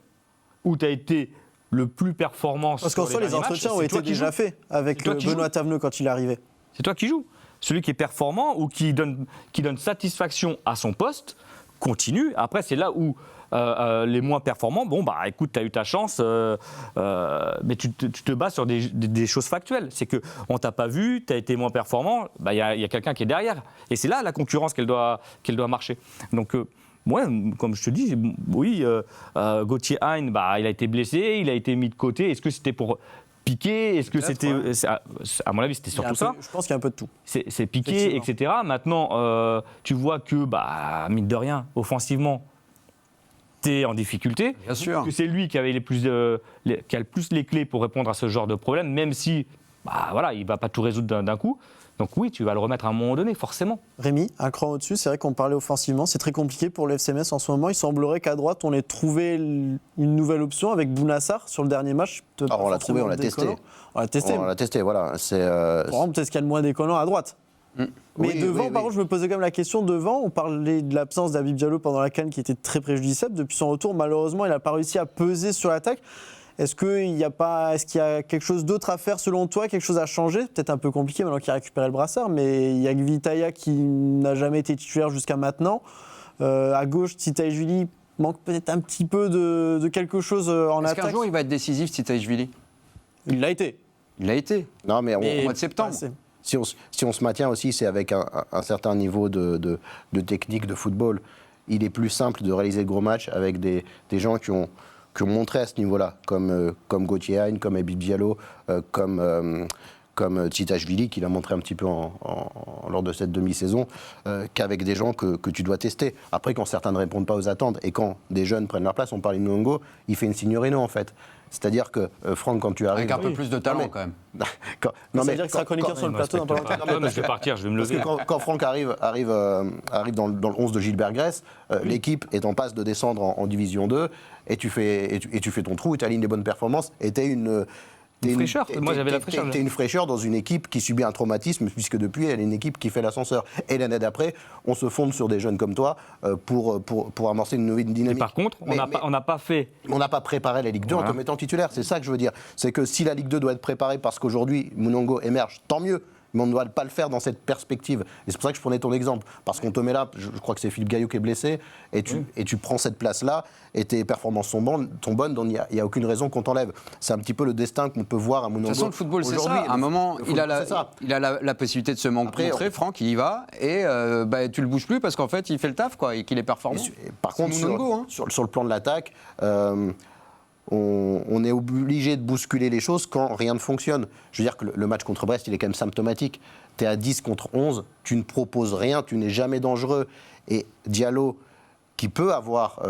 ou tu as été le plus performant
Parce qu'en
sur
soi, les
derniers matchs,
entretiens ont
c'est
été
toi qui
déjà
joues.
faits avec
C'est toi qui
Benoît
joues.
Taveneux quand il est arrivé.
C'est toi qui joues. Celui qui est performant ou qui donne satisfaction à son poste continue. Après, c'est là où les moins performants, écoute, tu as eu ta chance, mais tu te bases sur des choses factuelles. C'est qu'on ne t'a pas vu, tu as été moins performant, y a quelqu'un qui est derrière. Et c'est là la concurrence qu'elle doit marcher. Donc, comme je te dis, oui, Gauthier Hein, il a été blessé, il a été mis de côté. Est-ce que c'était pour piquer? Est-ce que c'était. À mon avis, c'était surtout ça.
Je pense qu'il y a un peu de tout.
C'est piqué, etc. Maintenant, tu vois que, mine de rien, offensivement, t'es en difficulté.
Bien sûr.
Que c'est lui qui avait qui a le plus les clés pour répondre à ce genre de problème, même si, il ne va pas tout résoudre d'un coup. Donc oui, tu vas le remettre à un moment donné, forcément.
Rémi, un cran au-dessus, c'est vrai qu'on parlait offensivement, c'est très compliqué pour le FC Metz en ce moment. Il semblerait qu'à droite, on ait trouvé une nouvelle option avec Bounassar sur le dernier match.
Alors on l'a trouvé, on l'a testé.
On l'a testé.
On l'a testé, voilà. C'est,
Pour exemple, peut-être qu'il y a le moins décollant à droite. Mais
Oui,
devant,
oui,
par
oui.
contre, je me posais quand même la question devant. On parlait de l'absence d'Habib Diallo pendant la CAN qui était très préjudiciable. Depuis son retour, malheureusement, il n'a pas réussi à peser sur l'attaque. Est-ce qu'il y a quelque chose d'autre à faire selon toi, quelque chose à changer? Peut-être un peu compliqué maintenant qu'il a récupéré le brassard, mais il y a Gvitaya qui n'a jamais été titulaire jusqu'à maintenant. À gauche, Tsitaishvili manque peut-être un petit peu de quelque chose en
Est-ce
attaque.
qu'un jour, il va être décisif, Tsitaishvili?
Il l'a été.
Il l'a été.
Non, mais
Au mois de septembre.
si on se maintient aussi, c'est avec un certain niveau de technique de football. Il est plus simple de réaliser de gros matchs avec des gens qui ont montré à ce niveau-là, comme Gauthier Hein, comme Habib Diallo, comme Tsitaishvili, qui l'a montré un petit peu lors de cette demi-saison, qu'avec des gens que tu dois tester. Après, quand certains ne répondent pas aux attentes et quand des jeunes prennent leur place, on parle de Nwongo, il fait une Signorino en fait. C'est-à-dire que, Franck, quand tu arrives...
Avec un peu plus de talent, quand même.
Ça veut dire qu'il sera chroniqueur sur le plateau dans pas longtemps.
Je vais partir, je vais me
Parce
lever.
que quand Franck arrive dans le 11 de Gilbert Grèce, l'équipe est en passe de descendre en Division 2 et tu fais ton trou et tu alignes les bonnes performances et tu es une
fraîcheur. Moi, j'avais la fraîcheur.
T'es une fraîcheur dans une équipe qui subit un traumatisme, puisque depuis, elle est une équipe qui fait l'ascenseur. Et l'année d'après, on se fonde sur des jeunes comme toi pour amorcer une nouvelle dynamique.
Mais par contre, on n'a pas fait.
On n'a pas préparé la Ligue 2 en te mettant titulaire. C'est ça que je veux dire. C'est que si la Ligue 2 doit être préparée parce qu'aujourd'hui, Mounongo émerge, tant mieux. Mais on ne doit pas le faire dans cette perspective. Et c'est pour ça que je prenais ton exemple. Parce qu'on te met là, je crois que c'est Philippe Gaillot qui est blessé, et tu prends cette place-là, et tes performances sont bonnes, donc il n'y a aucune raison qu'on t'enlève. C'est un petit peu le destin qu'on peut voir à Mounongo.
De toute façon, le football, c'est ça.
aujourd'hui.
À un moment,
Le
il a
football, c'est ça.
la possibilité de se
Après,
montrer. Franck, il y va, et tu le bouges plus parce qu'en fait, il fait le taf, quoi, et qu'il est performant.
Et par contre,
Mounongo,
sur le plan de l'attaque, on est obligé de bousculer les choses quand rien ne fonctionne. Je veux dire que le match contre Brest, il est quand même symptomatique. Tu es à 10 contre 11, tu ne proposes rien, tu n'es jamais dangereux. Et Diallo, qui peut avoir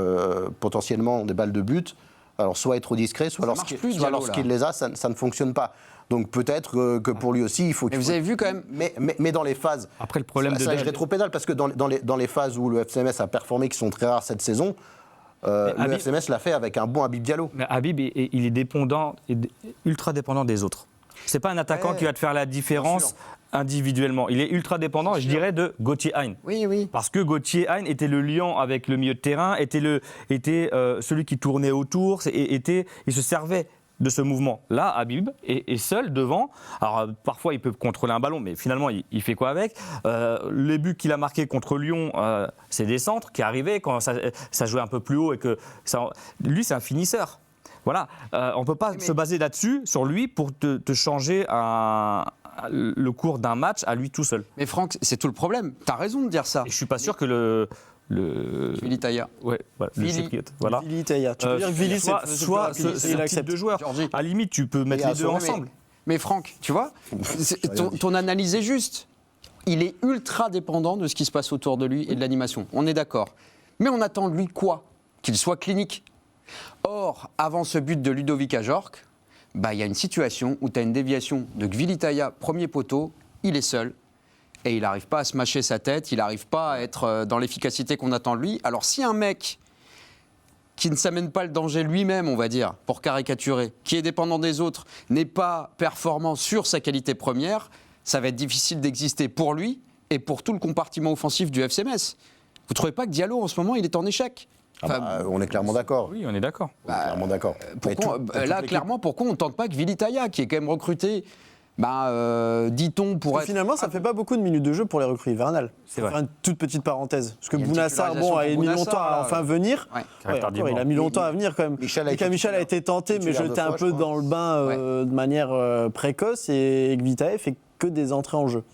potentiellement des balles de but, alors soit être trop discret, soit lorsqu'il les a, ça ne fonctionne pas. Donc peut-être que pour lui aussi, il faut...
Mais vous avez vu quand même...
Mais dans les phases...
Après, le problème
ça, je rétropédale, parce que dans les phases où le FC Metz a performé, qui sont très rares cette saison, le FC Metz l'a fait avec un bon Habib Diallo.
Mais Habib, il est dépendant, ultra dépendant des autres. C'est pas un attaquant qui va te faire la différence individuellement. Il est ultra dépendant, je dirais, de Gauthier Hein.
Oui.
Parce que Gauthier Hein était le liant avec le milieu de terrain, était celui qui tournait autour, il se servait de ce mouvement. Là, Habib est seul devant. Alors, parfois, il peut contrôler un ballon, mais finalement, il fait quoi avec ? Les buts qu'il a marqués contre Lyon, c'est des centres qui arrivaient quand ça jouait un peu plus haut. Et que lui, c'est un finisseur. Voilà. On ne peut pas se baser là-dessus, sur lui, pour te changer le cours d'un match à lui tout seul.
Mais Franck, c'est tout le problème. Tu as raison de dire ça.
Et je ne suis pas sûr que le
Vili Taya.
Ouais, voilà, le
Vili.
Chypriote, voilà.
Vili Taya. Tu peux dire que Vili,
soit ce type de joueur.
Georgie.
À la limite, tu peux mettre les deux ensemble.
Mais Franck, tu vois, ton analyse est juste. Il est ultra dépendant de ce qui se passe autour de lui et de l'animation. On est d'accord. Mais on attend de lui quoi ? Qu'il soit clinique. Or, avant ce but de Ludovic Ajorc, il y a une situation où tu as une déviation de Gvilitaya, premier poteau, il est seul. Et il n'arrive pas à se mâcher sa tête, il n'arrive pas à être dans l'efficacité qu'on attend de lui. Alors si un mec qui ne s'amène pas le danger lui-même, on va dire, pour caricaturer, qui est dépendant des autres, n'est pas performant sur sa qualité première, ça va être difficile d'exister pour lui et pour tout le compartiment offensif du FC Metz. Vous ne trouvez pas que Diallo, en ce moment, il est en échec ?
On est clairement d'accord.
Oui, on est d'accord.
Clairement d'accord.
Clairement, pourquoi on ne tente pas que Gvilitaya, qui est quand même recruté, dit-on, pour être...
Finalement, ça ne fait pas beaucoup de minutes de jeu pour les recrues hivernales.
C'est
Pour
vrai.
faire une toute petite parenthèse. Parce que
Il y a une
Bounassar,
titularisation
a mis
pour
longtemps à
Bounassar,
enfin venir.
Ouais.
Ouais, encore, il a mis longtemps à venir quand même.
Michel a été
Michel a été tenté, mais
titulaire
jeté
deux
un
fois,
peu
je crois.
dans le bain de manière précoce. Et Gvilitaya fait que des entrées en jeu.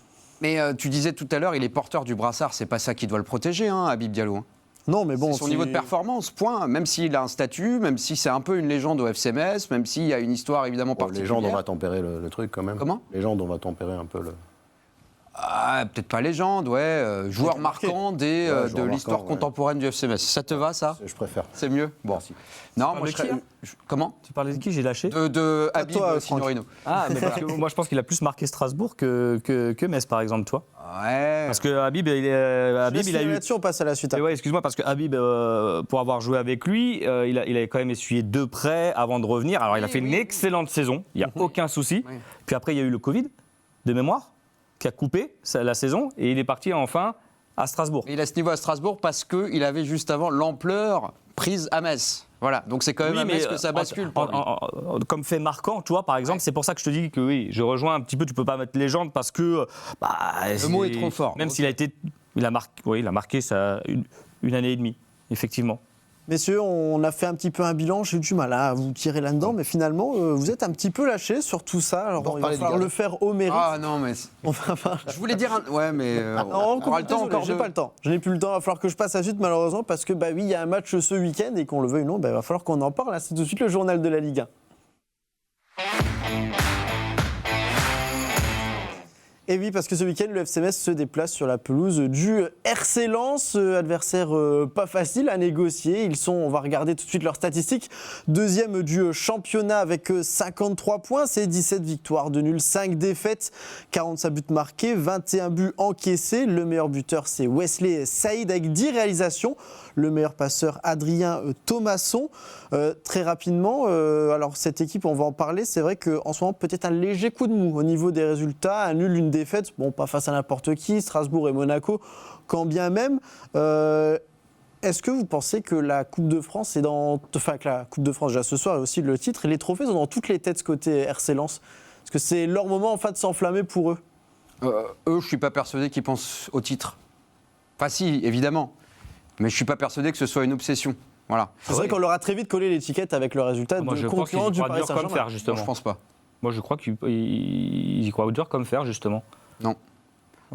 Mais tu disais tout à l'heure, il est porteur du brassard, c'est pas ça qui doit le protéger, Habib Diallo.
Non, mais bon.
C'est son niveau de performance, point. Même s'il a un statut, même si c'est un peu une légende au FC Metz, même s'il y a une histoire évidemment
Bon,
particulière.
légende, on va tempérer le truc quand même.
Comment ?
Légende, on va tempérer un peu le...
Peut-être pas légende, joueur marquant de
joueur
l'histoire
marquant, ouais.
contemporaine du FC Metz. Ça te va, ça ?
Je préfère.
C'est mieux ? Bon.
Merci.
Non,
parles
moi
de
je
qui,
serais...
là
Comment ?
Tu parlais de qui ? J'ai lâché.
De Habib
toi, Franck.
Signorino.
Ah, mais parce que moi je pense qu'il a plus marqué Strasbourg que Metz, par exemple, toi.
Ouais.
Parce que Habib, il a eu.
Là-dessus, on passe à la suite.
Et ouais, excuse-moi, parce que Habib, pour avoir joué avec lui, il a quand même essuyé 2 prêts avant de revenir. Alors, il a fait une excellente saison, il n'y a aucun souci.
Oui.
Puis après, il y a eu le Covid, de mémoire, qui a coupé la saison, et il est parti enfin à Strasbourg.
Il a ce niveau à Strasbourg parce qu'il avait juste avant l'ampleur prise à Metz. Voilà, donc c'est quand même
Oui,
à Metz
mais
que ça bascule. pour lui.
comme fait marquant, toi, par exemple, c'est pour ça que je te dis que oui, je rejoins un petit peu, tu peux pas mettre légende parce que...
Le mot est trop fort.
Même
Ok.
il a marqué ça une année et demie, effectivement.
Messieurs, on a fait un petit peu un bilan. J'ai eu du mal à vous tirer là-dedans, mais finalement, vous êtes un petit peu lâchés sur tout ça. Alors,
On va
il va
reparler du
falloir
gardien.
le faire au mérite.
Ah non, mais
On va pas-
je voulais dire un... Ouais, mais
Non,
on aura le temps
désolé,
encore
j'ai
de...
pas le temps. Je n'ai plus le temps. Il va falloir que je passe à la suite, malheureusement, parce que oui, il y a un match ce week-end et qu'on le veuille ou non, il va falloir qu'on en parle. Là, c'est tout de suite le journal de la Ligue 1. Et oui, parce que ce week-end, le FC Metz se déplace sur la pelouse du RC Lens, adversaire pas facile à négocier. Ils sont, on va regarder tout de suite leurs statistiques, deuxième du championnat avec 53 points, c'est 17 victoires, 2 nuls, 5 défaites, 45 buts marqués, 21 buts encaissés. Le meilleur buteur, c'est Wesley Saïd avec 10 réalisations. Le meilleur passeur, Adrien Thomasson. Très rapidement, alors cette équipe, on va en parler, c'est vrai qu'en ce moment, peut-être un léger coup de mou au niveau des résultats, un nul, une défaite, bon, pas face à n'importe qui, Strasbourg et Monaco, quand bien même. Est-ce que vous pensez que la Coupe de France est dans... Enfin, que la Coupe de France, déjà ce soir, et aussi le titre, et les trophées sont dans toutes les têtes côté RC Lens ? Est-ce que c'est leur moment, en fait, de s'enflammer pour eux ?
Eux, je ne suis pas persuadé qu'ils pensent au titre. Enfin si, évidemment. Mais je ne suis pas persuadé que ce soit une obsession. Voilà.
C'est vrai qu'on leur a très vite collé l'étiquette avec le résultat
Moi,
de
je pense qu'ils
concurrent
y
du
croient
Paris
dur comme
Saint-Germain.
fer,
Non,
justement.
je ne pense pas.
Moi, je crois qu'ils y croient dur comme fer, justement.
Non.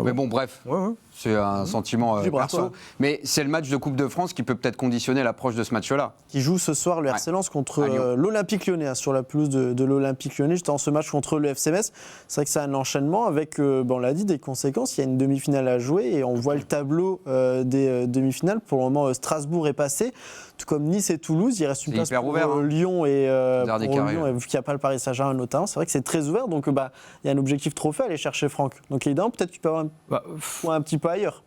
Mais bon, bref,
Ouais.
c'est un sentiment
Libre à
perso.
toi.
Mais c'est le match de Coupe de France qui peut peut-être conditionner l'approche de ce match-là.
Qui joue ce soir le RC Lens contre
À Lyon.
l'Olympique Lyonnais, sur la pelouse de l'Olympique Lyonnais, juste dans ce match contre le FC Metz. C'est vrai que c'est un enchaînement avec, on l'a dit, des conséquences. Il y a une demi-finale à jouer et on voit le tableau des demi-finales. Pour le moment, Strasbourg est passé, tout comme Nice et Toulouse. Il reste une
C'est
place
hyper
pour
ouvert, hein.
Lyon et
Dernier
pour
carré,
Lyon,
ouais.
et vu qu'il n'y a pas le Paris Saint-Germain notamment. C'est vrai que c'est très ouvert, donc il y a un objectif trophée à aller chercher, Franck. Donc évidemment, peut-être qu'il peut avoir un petit peu ailleurs.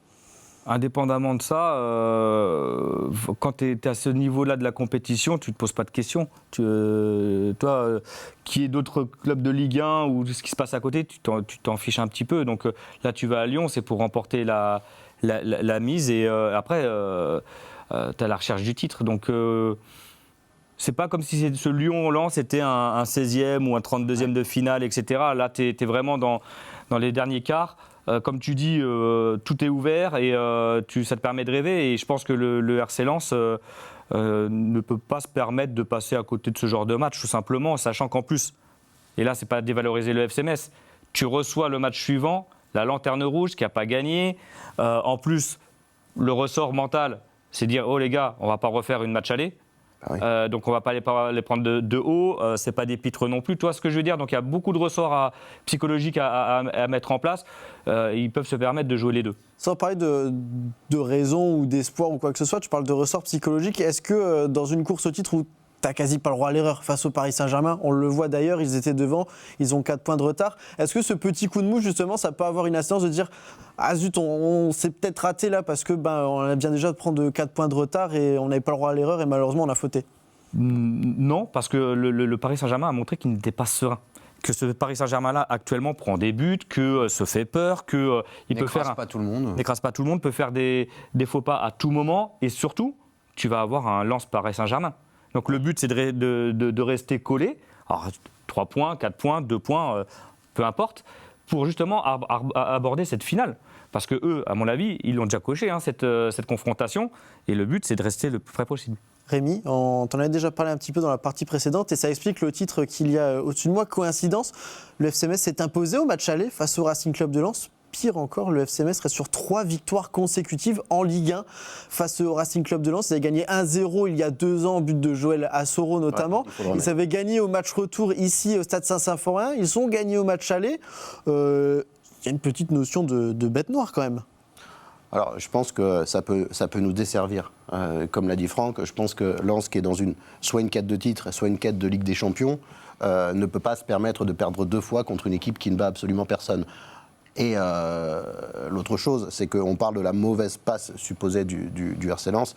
Indépendamment de ça, quand tu es à ce niveau-là de la compétition, tu ne te poses pas de questions. Toi, qui est d'autres clubs de Ligue 1 ou ce qui se passe à côté, tu t'en fiches un petit peu. Donc là, tu vas à Lyon, c'est pour remporter la mise et après, tu as la recherche du titre. Donc c'est pas comme si ce Lyon-Lens était un 16e ou un 32e de finale, etc. Là, tu es vraiment dans les derniers quarts. Comme tu dis, tout est ouvert et ça te permet de rêver. Et je pense que le RC Lens ne peut pas se permettre de passer à côté de ce genre de match, tout simplement, sachant qu'en plus, et là, c'est pas dévaloriser le FC Metz, tu reçois le match suivant, la Lanterne Rouge qui n'a pas gagné. En plus, le ressort mental, c'est dire, oh les gars, on va pas refaire une match aller.
Ah oui.
Donc on va pas les prendre de haut, c'est pas des pitres non plus, tu vois ce que je veux dire. Donc il y a beaucoup de ressorts psychologiques à mettre en place, ils peuvent se permettre de jouer les deux.
Sans parler de raison ou d'espoir ou quoi que ce soit, tu parles de ressorts psychologiques. Est-ce que dans une course au titre où t'as quasi pas le droit à l'erreur face au Paris Saint-Germain, on le voit d'ailleurs, ils étaient devant, ils ont 4 points de retard. Est-ce que ce petit coup de mou, justement, ça peut avoir une incidence de dire ah zut, on s'est peut-être raté là parce que on a bien déjà de prendre 4 points de retard et on n'avait pas le droit à l'erreur et malheureusement on a fauté.
Non, parce que le Paris Saint-Germain a montré qu'il n'était pas serein. Que ce Paris Saint-Germain-là actuellement prend des buts, que se fait peur, que il peut faire
pas tout le monde.
N'écrase pas tout le monde, peut faire des faux pas à tout moment et surtout, tu vas avoir un Lens Paris Saint-Germain. Donc le but, c'est de rester collé. Alors, 3 points, 4 points, 2 points, peu importe, pour justement aborder cette finale. Parce que eux, à mon avis, ils l'ont déjà coché, cette confrontation. Et le but, c'est de rester le plus près possible.
Rémi, on t'en avait déjà parlé un petit peu dans la partie précédente et ça explique le titre qu'il y a au-dessus de moi. Coïncidence, le FC Metz s'est imposé au match aller face au Racing Club de Lens. Pire encore, le FC Metz reste sur 3 victoires consécutives en Ligue 1 face au Racing Club de Lens. Ils avaient gagné 1-0 il y a 2 ans, but de Joël Assoro notamment.
Ouais,
ils avaient gagné au match retour ici au Stade Saint-Symphorien. Ils ont gagné au match aller. Il y a une petite notion de bête noire quand même.
Alors, je pense que ça peut nous desservir. Comme l'a dit Franck, je pense que Lens, qui est dans soit une quête de titre, soit une quête de Ligue des Champions, ne peut pas se permettre de perdre 2 fois contre une équipe qui ne bat absolument personne. Et l'autre chose, c'est qu'on parle de la mauvaise passe supposée du RC Lens.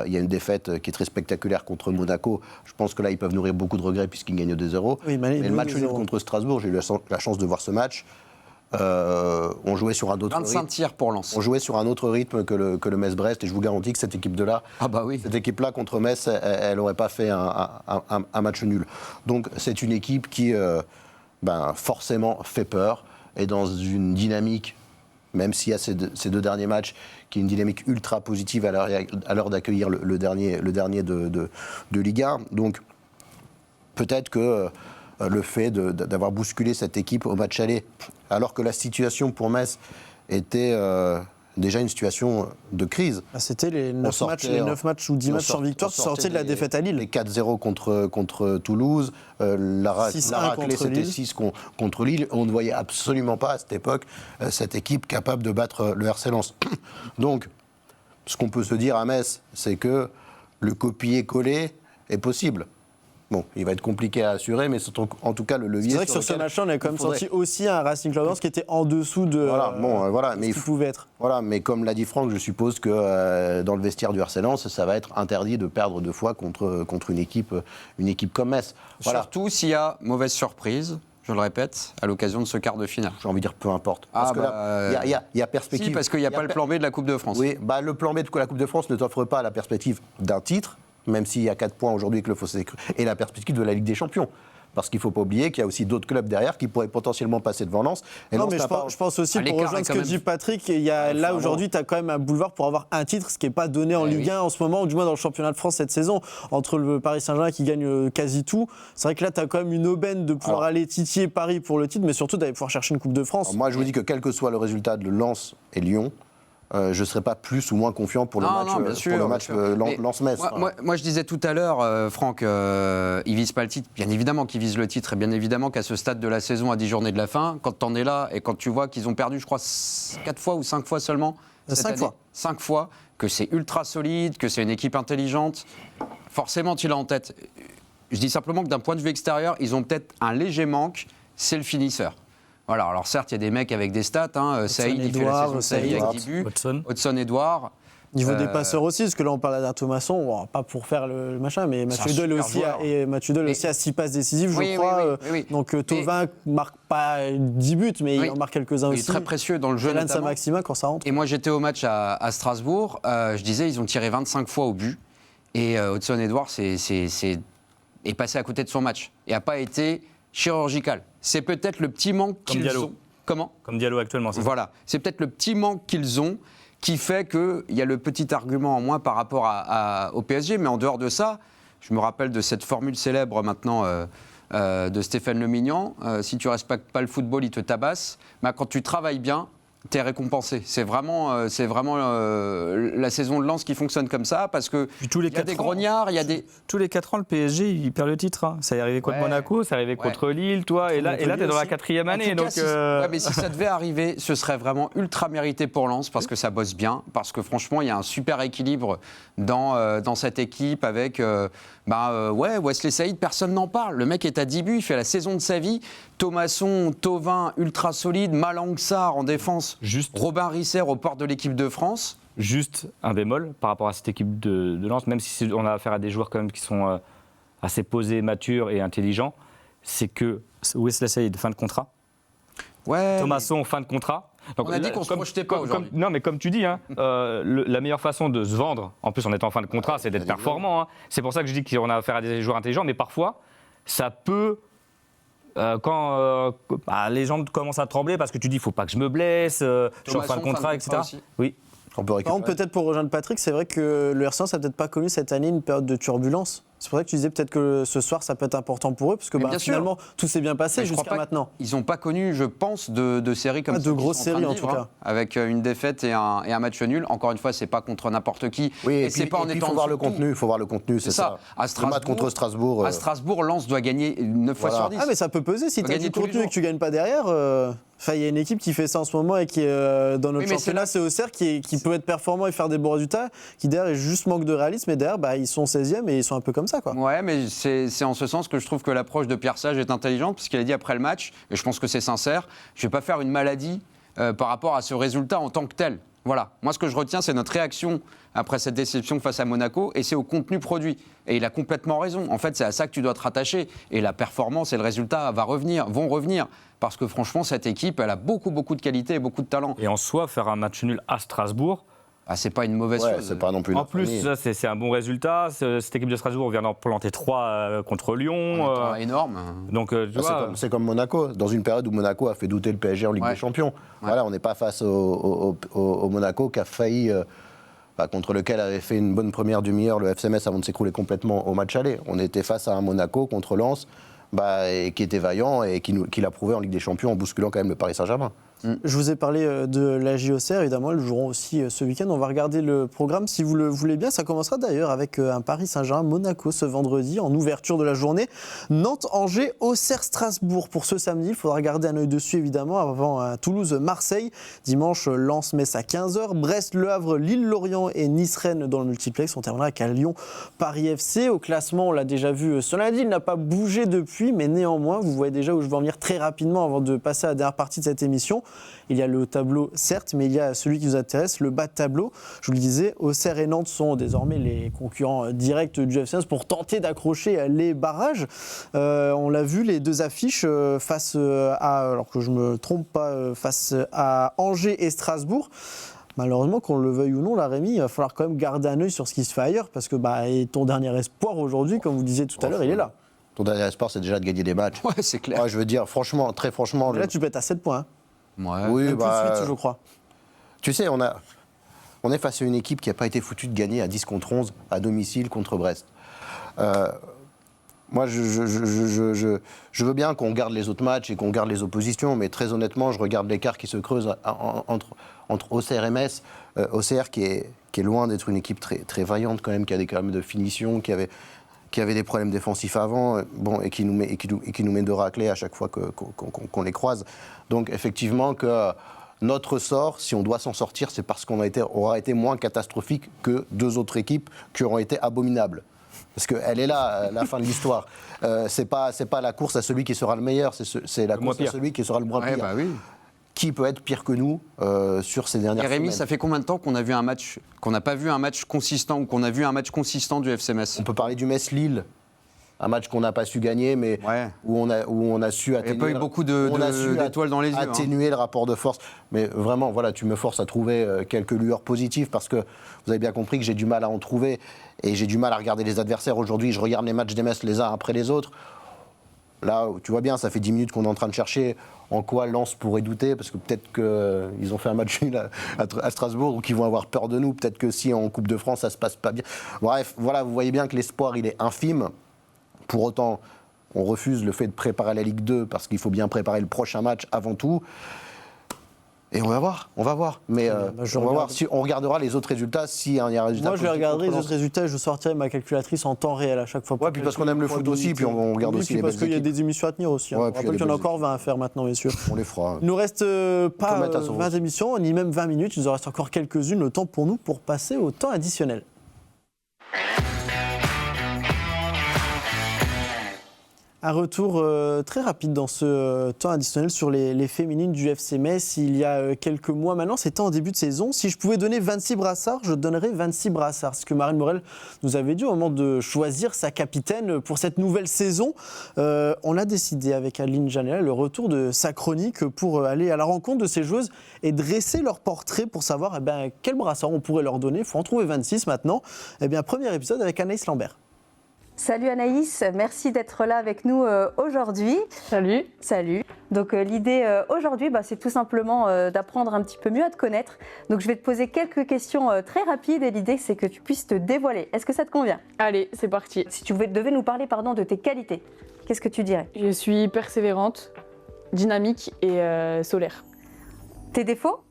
Il y a une défaite qui est très spectaculaire contre Monaco. Je pense que là, ils peuvent nourrir beaucoup de regrets puisqu'ils gagnent 2-0.
Oui,
mais le match
2-0.
nul contre Strasbourg, j'ai eu la chance de voir ce match. On jouait sur un autre
25
rythme.
tirs pour Lens.
On jouait sur un autre rythme que le Metz-Brest. Et je vous garantis que cette équipe-là, cette équipe-là contre Metz, elle n'aurait pas fait un match nul. Donc c'est une équipe qui, forcément, fait peur. Et dans une dynamique, même s'il y a ces 2 derniers matchs, qui est une dynamique ultra positive à l'heure d'accueillir le dernier de Ligue 1. Donc peut-être que le fait d'avoir bousculé cette équipe au match aller, alors que la situation pour Metz était déjà une situation de crise.
C'était les 9 matchs ou 10 matchs sans victoire, sortis de la défaite à Lille.
Les 4-0 contre Toulouse, la raclée, c'était 6 contre Lille. On ne voyait absolument pas à cette époque cette équipe capable de battre le RC Lens. Donc, ce qu'on peut se dire à Metz, c'est que le copier-coller est possible. Bon, il va être compliqué à assurer, mais c'est en tout cas le levier.
C'est vrai que sur ce match-là, on a quand même senti aussi un Racing Club de Lens qui était en dessous de
mais
ce qu'il pouvait être.
Voilà, mais comme l'a dit Franck, je suppose que dans le vestiaire du RC Lens, ça va être interdit de perdre 2 fois contre une équipe comme Metz. Voilà.
Surtout s'il y a mauvaise surprise, je le répète, à l'occasion de ce quart de finale.
J'ai envie de dire peu importe. Parce que là, il y a perspective.
Si, parce qu'il n'y a pas le plan B de la Coupe de France.
Oui, le plan B de la Coupe de France ne t'offre pas la perspective d'un titre, même s'il y a 4 points aujourd'hui que le fossé est cru, et la perspective de la Ligue des Champions. Parce qu'il ne faut pas oublier qu'il y a aussi d'autres clubs derrière qui pourraient potentiellement passer devant Lens. Et
non, mais je pense aussi, pour rejoindre ce que dit Patrick, là aujourd'hui, tu as quand même un boulevard pour avoir un titre, ce qui n'est pas donné en Ligue 1 en ce moment, ou du moins dans le championnat de France cette saison, entre le Paris Saint-Germain qui gagne quasi tout. C'est vrai que là, tu as quand même une aubaine de pouvoir aller titiller Paris pour le titre, mais surtout d'aller pouvoir chercher une Coupe de France.
Alors moi, je vous dis que quel que soit le résultat de Lens et Lyon, je ne serais pas plus ou moins confiant pour le match Lens-Metz.
Moi, je disais tout à l'heure, Franck, il vise pas le titre. Bien évidemment qu'il vise le titre, et bien évidemment qu'à ce stade de la saison, à 10 journées de la fin, quand tu en es là et quand tu vois qu'ils ont perdu, je crois, 4 fois ou 5 fois seulement. 5 fois, que c'est ultra solide, que c'est une équipe intelligente, forcément tu l'as en tête. Je dis simplement que d'un point de vue extérieur, ils ont peut-être un léger manque, c'est le finisseur. Voilà, alors certes, il y a des mecs avec des stats. Saïd, il fait la saison de Saïd avec 10 buts. Hudson-Edouard.
Niveau des passeurs aussi, parce que là, on parle d'un Thomasson, pas pour faire le machin, mais Mathieu Doll aussi a 6 passes décisives, je crois.
Oui.
Donc Thauvin ne marque pas 10 buts, mais il en marque quelques-uns aussi.
Il est très précieux dans le jeu, notamment.
Saint-Maximin quand ça rentre.
Et moi, j'étais au match à Strasbourg. Je disais, ils ont tiré 25 fois au but. Et Hudson Edwards est passé à côté de son match et n'a pas été chirurgical. C'est peut-être le petit manque qu'ils
Diallo.
ont. Comment ?
Comme Diallo actuellement, c'est ça.
Voilà, c'est peut-être le petit manque qu'ils ont qui fait qu'il y a le petit argument en moins par rapport au PSG. Mais en dehors de ça, je me rappelle de cette formule célèbre maintenant de Stéphane Le Mignan. Si tu ne respectes pas le football, il te tabasse. Mais quand tu travailles bien, tu es récompensé. C'est vraiment la saison de Lens qui fonctionne comme ça parce qu'il y a des grognards, il y a des...
Tous les 4 ans, le PSG, il perd le titre. Hein. Ça est arrivé contre Monaco, ça est arrivé contre Lille, toi. Et là, tu es dans la 4e année.
En tout cas,
donc,
mais si ça devait arriver, ce serait vraiment ultra mérité pour Lens parce que ça bosse bien, parce que franchement, il y a un super équilibre dans cette équipe avec Wesley Saïd, personne n'en parle. Le mec est à 10 buts, il fait la saison de sa vie. Thomasson, Thauvin, ultra solide. Malang Sarr en défense. Robin Risser aux portes de l'équipe de France.
Juste un bémol par rapport à cette équipe de Lens, même si on a affaire à des joueurs quand même qui sont assez posés, matures et intelligents, c'est que Wesley Saïd, fin de contrat.
Ouais.
Thomasson, fin de contrat. Donc,
on a dit qu'on ne se projetait pas aujourd'hui.
Non, mais comme tu dis, hein, la meilleure façon de se vendre, en plus en étant en fin de contrat, c'est d'être performant. Hein. C'est pour ça que je dis qu'on a affaire à des joueurs intelligents, mais parfois, ça peut... quand les gens commencent à trembler parce que tu dis il ne faut pas que je me blesse, je suis en fin de contrat, etc. Oui.
On peut
Par
récupérer.
contre, peut-être pour rejoindre Patrick, c'est vrai que le RC Lens n'a peut-être pas connu cette année une période de turbulence. C'est pour ça que tu disais peut-être que ce soir, ça peut être important pour eux, parce que
bien
finalement, tout s'est bien passé jusqu'à maintenant.
Ils n'ont pas connu, je pense, de séries comme ça.
De grosses séries, en tout cas.
Avec une défaite et un match nul. Encore une fois, c'est pas contre n'importe qui.
Oui,
et
et
c'est
puis,
pas en
et puis,
étant
il faut voir
en
le
dessous de
contenu. Il faut voir le contenu, c'est ça.
À
Le match contre Strasbourg.
À Strasbourg, Lens doit gagner 9 fois sur 10.
Ah, mais ça peut peser si tu as
gagner
du
tous les
contenu et
jours.
que tu gagnes pas derrière. Il y a une équipe qui fait ça en ce moment et qui est dans notre
Oui, mais
championnat, c'est Auxerre, qui peut être performant et faire des bons résultats, qui derrière juste manque de réalisme, et derrière, ils sont 16e et ils sont un peu comme ça, quoi.
Ouais, mais c'est en ce sens que je trouve que l'approche de Pierre Sage est intelligente, puisqu'il a dit après le match, et je pense que c'est sincère, je ne vais pas faire une maladie par rapport à ce résultat en tant que tel. Voilà. Moi, ce que je retiens, c'est notre réaction après cette déception face à Monaco, et c'est au contenu produit. Et il a complètement raison. En fait, c'est à ça que tu dois te rattacher. Et la performance et le résultat vont revenir. Parce que franchement, cette équipe, elle a beaucoup, beaucoup de qualité et beaucoup de talent.
Et en soi, faire un match nul à Strasbourg,
c'est pas une mauvaise chose.
C'est pas non plus.
en plus, ça, c'est un bon résultat. Cette équipe de Strasbourg vient d'en planter 3 contre Lyon.
Énorme.
Donc, tu vois,
C'est comme Monaco, dans une période où Monaco a fait douter le PSG en Ligue des Champions. Voilà, on n'est pas face au Monaco qui a failli, contre lequel avait fait une bonne première demi-heure le FC Metz avant de s'écrouler complètement au match aller. On était face à un Monaco contre Lens, et qui était vaillant et qui l'a prouvé en Ligue des Champions en bousculant quand même le Paris Saint-Germain.
Je vous ai parlé de la JOCR, évidemment, ils joueront aussi ce week-end. On va regarder le programme si vous le voulez bien. Ça commencera d'ailleurs avec un Paris Saint-Germain-Monaco ce vendredi en ouverture de la journée. Nantes-Angers, Auxerre-Strasbourg pour ce samedi. Il faudra garder un œil dessus évidemment avant Toulouse-Marseille. Dimanche, Lens-Metz à 15h. Brest-Le Havre, Lille-Lorient et Nice-Rennes dans le multiplex. On terminera avec un Lyon-Paris FC. Au classement, on l'a déjà vu ce lundi, il n'a pas bougé depuis, mais néanmoins, vous voyez déjà où je veux en venir très rapidement avant de passer à la dernière partie de cette émission. Il y a le tableau, certes, mais il y a celui qui nous intéresse, le bas de tableau. Je vous le disais, Auxerre et Nantes sont désormais les concurrents directs du FC Lens pour tenter d'accrocher les barrages. On l'a vu, les deux affiches face à, alors que je ne me trompe pas, face à Angers et Strasbourg. Malheureusement, qu'on le veuille ou non, la Rémi, il va falloir quand même garder un œil sur ce qui se fait ailleurs, parce que ton dernier espoir aujourd'hui, comme vous disiez tout à l'heure, il est là.
Ton dernier espoir, c'est déjà de gagner des matchs.
Ouais, c'est clair.
Ouais, je veux dire, franchement, très franchement.
Mais là, tu peux être à 7 points.
Oui,
Même plus 8, je crois.
Tu sais, on est face à une équipe qui n'a pas été foutue de gagner à 10 contre 11 à domicile contre Brest. Moi, je veux bien qu'on garde les autres matchs et qu'on garde les oppositions, mais très honnêtement, je regarde l'écart qui se creuse entre Auxerre et Metz. Auxerre qui est loin d'être une équipe très, très vaillante quand même, qui a des problèmes de finition, qui avait des problèmes défensifs avant, et qui nous met de raclée à chaque fois qu'on les croise. Donc effectivement que notre sort, si on doit s'en sortir, c'est parce qu'on aura été moins catastrophique que deux autres équipes qui auront été abominables. Parce qu'elle est là, la fin de l'histoire. C'est pas la course à celui qui sera le meilleur, c'est la course à celui qui sera le moins pire.
Oui.
Qui peut être pire que nous sur ces dernières
Rémi,
semaines.
ça fait combien de temps qu'on n'a pas vu un match consistant ou qu'on a vu un match consistant du FC Metz?
On peut parler du Metz-Lille. Un match qu'on n'a pas su gagner, mais
Ouais.
où on a su
Il n'y a
atténuer.
pas eu beaucoup
on a su
d'étoiles dans les yeux. hein.
atténuer le rapport de force. Mais vraiment, voilà, tu me forces à trouver quelques lueurs positives parce que vous avez bien compris que j'ai du mal à en trouver et j'ai du mal à regarder les adversaires. Aujourd'hui, je regarde les matchs des Metz les uns après les autres. Là, tu vois bien, ça fait 10 minutes qu'on est en train de chercher en quoi Lens pourrait douter, parce que peut-être qu'ils ont fait un match nul à Strasbourg ou qu'ils vont avoir peur de nous. Peut-être que si en Coupe de France, ça se passe pas bien. Bref, voilà, vous voyez bien que l'espoir, il est infime. Pour autant, on refuse le fait de préparer la Ligue 2 parce qu'il faut bien préparer le prochain match avant tout. Et on va voir. Mais on va voir. On regardera les autres résultats s'il y a un résultat.
Moi, je vais
positif
regarder les
contre
autres résultats et je sortirai ma calculatrice en temps réel à chaque fois.
Ouais, puis parce qu'on aime le foot aussi, puis on regarde
Oui,
aussi
puis
les
parce
belles
qu'il y a
équipes.
des émissions à tenir aussi.
Ouais,
On
puis il y a
rappelle
des
qu'il y en a
belles
encore 20 à faire maintenant, messieurs.
On les fera.
Il nous reste pas
mettre à son
20 émissions, ni même 20 minutes. Il nous en reste encore quelques-unes. Le temps pour nous pour passer au temps additionnel. Un retour très rapide dans ce temps additionnel sur les féminines du FC Metz. Il y a quelques mois maintenant, c'était en début de saison. Si je pouvais donner 26 brassards, je donnerais 26 brassards. Ce que Marine Morel nous avait dit au moment de choisir sa capitaine pour cette nouvelle saison. On a décidé avec Adeline Janela le retour de sa chronique pour aller à la rencontre de ces joueuses et dresser leur portrait pour savoir quel brassard on pourrait leur donner. Il faut en trouver 26 maintenant. Premier épisode avec Anaïs Lambert.
Salut Anaïs, merci d'être là avec nous aujourd'hui.
Salut.
Salut. Donc l'idée aujourd'hui, c'est tout simplement d'apprendre un petit peu mieux à te connaître. Donc je vais te poser quelques questions très rapides et l'idée c'est que tu puisses te dévoiler. Est-ce que ça te convient?
Allez, c'est parti.
Si tu devais nous parler de tes qualités, qu'est-ce que tu dirais?
Je suis persévérante, dynamique et solaire.
Tes défauts?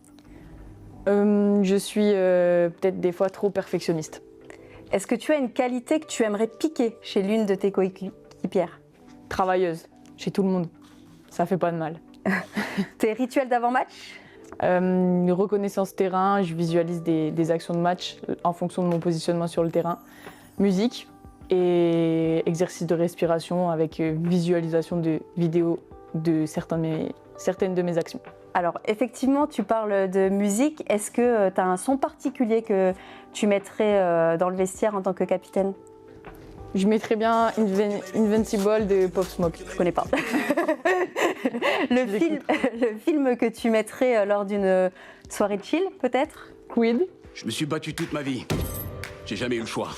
Je suis peut-être des fois trop perfectionniste.
Est-ce que tu as une qualité que tu aimerais piquer chez l'une de tes coéquipières?
Travailleuse, chez tout le monde. Ça fait pas de mal.
Tes rituels d'avant-match?
Reconnaissance terrain, je visualise des actions de match en fonction de mon positionnement sur le terrain. Musique et exercice de respiration avec visualisation de vidéos de certaines de mes actions.
Alors effectivement, tu parles de musique. Est-ce que tu as un son particulier que tu mettrais dans le vestiaire en tant que capitaine?
Je mettrais bien Invincible de Pop Smoke.
Je connais pas. le film que tu mettrais lors d'une soirée chill, peut-être?
Quid.
Je me suis battu toute ma vie. J'ai jamais eu le choix.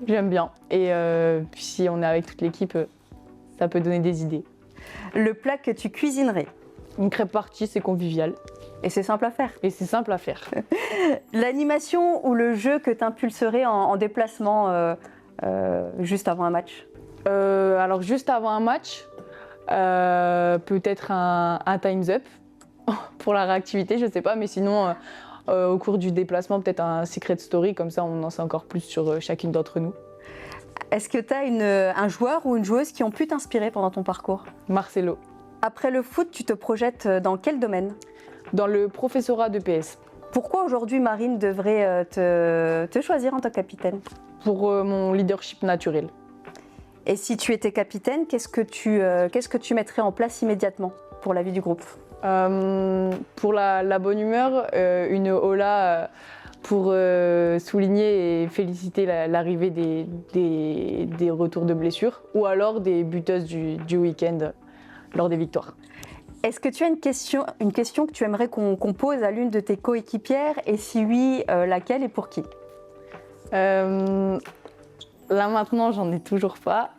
J'aime bien. Et puis si on est avec toute l'équipe, ça peut donner des idées.
Le plat que tu cuisinerais?
Une crêpe partie, c'est convivial.
Et c'est simple à faire.
Et c'est simple à faire.
L'animation ou le jeu que tu impulserais en déplacement juste avant un match?
Alors juste avant un match, peut-être un Time's Up pour la réactivité, je sais pas. Mais sinon, au cours du déplacement, peut-être un Secret Story, comme ça on en sait encore plus sur chacune d'entre nous.
Est-ce que tu as un joueur ou une joueuse qui ont pu t'inspirer pendant ton parcours?
Marcelo.
Après le foot, tu te projettes dans quel domaine?
Dans le professorat de PS.
Pourquoi aujourd'hui Marine devrait te choisir en tant que capitaine?
Pour mon leadership naturel.
Et si tu étais capitaine, qu'est-ce que tu mettrais en place immédiatement pour la vie du groupe?
Pour la bonne humeur, une Ola pour souligner et féliciter l'arrivée des retours de blessures, ou alors des buteuses du week-end lors des victoires.
Est-ce que tu as une question que tu aimerais qu'on pose à l'une de tes coéquipières? Et si oui, laquelle et pour qui?
Là maintenant, j'en ai toujours pas.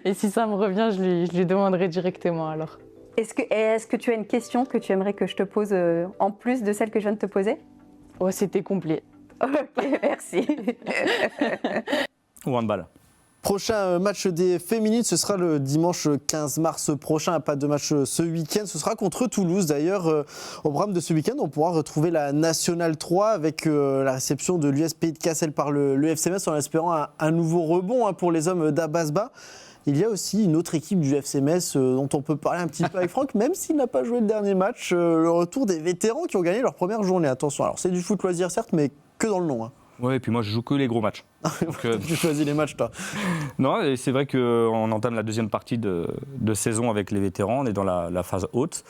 Et si ça me revient, je lui demanderai directement alors.
Est-ce que tu as une question que tu aimerais que je te pose en plus de celle que je viens de te poser?
Ouais, c'était complet.
Ok, merci.
Ou handball.
Prochain match des féminines, ce sera le dimanche 15 mars prochain. Pas de match ce week-end, ce sera contre Toulouse. D'ailleurs, au programme de ce week-end, on pourra retrouver la Nationale 3 avec la réception de l'US Pays de Cassel par le FC Metz, en espérant un nouveau rebond pour les hommes d'Abasba. Il y a aussi une autre équipe du FC Metz dont on peut parler un petit peu avec Franck, même s'il n'a pas joué le dernier match, le retour des vétérans qui ont gagné leur première journée. Attention, alors c'est du foot loisir certes, mais que dans le nom.
Ouais, et puis moi je joue que les gros matchs. Donc,
Tu choisis les matchs, toi.
Non, et c'est vrai qu'on entame la deuxième partie de saison avec les vétérans, on est dans la phase haute.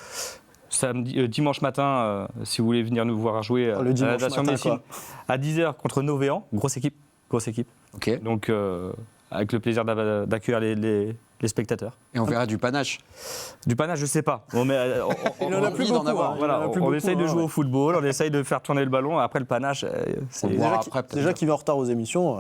Dimanche matin, si vous voulez venir nous voir jouer à la Nation Messine, à 10h contre Novéan, grosse équipe.
Ok.
Donc avec le plaisir d'accueillir les spectateurs.
Et on verra du panache.
Du panache, je sais pas. Bon, mais,
Il en a plus
envie d'en
beaucoup.
avoir.
hein.
voilà,
Il en a plus
on
beaucoup,
essaye de
hein,
jouer
ouais.
au football, on essaye de faire tourner le ballon. Après, le panache, c'est.
On
Déjà,
verra
qui-
après, peut-être.
déjà qui va en retard aux émissions,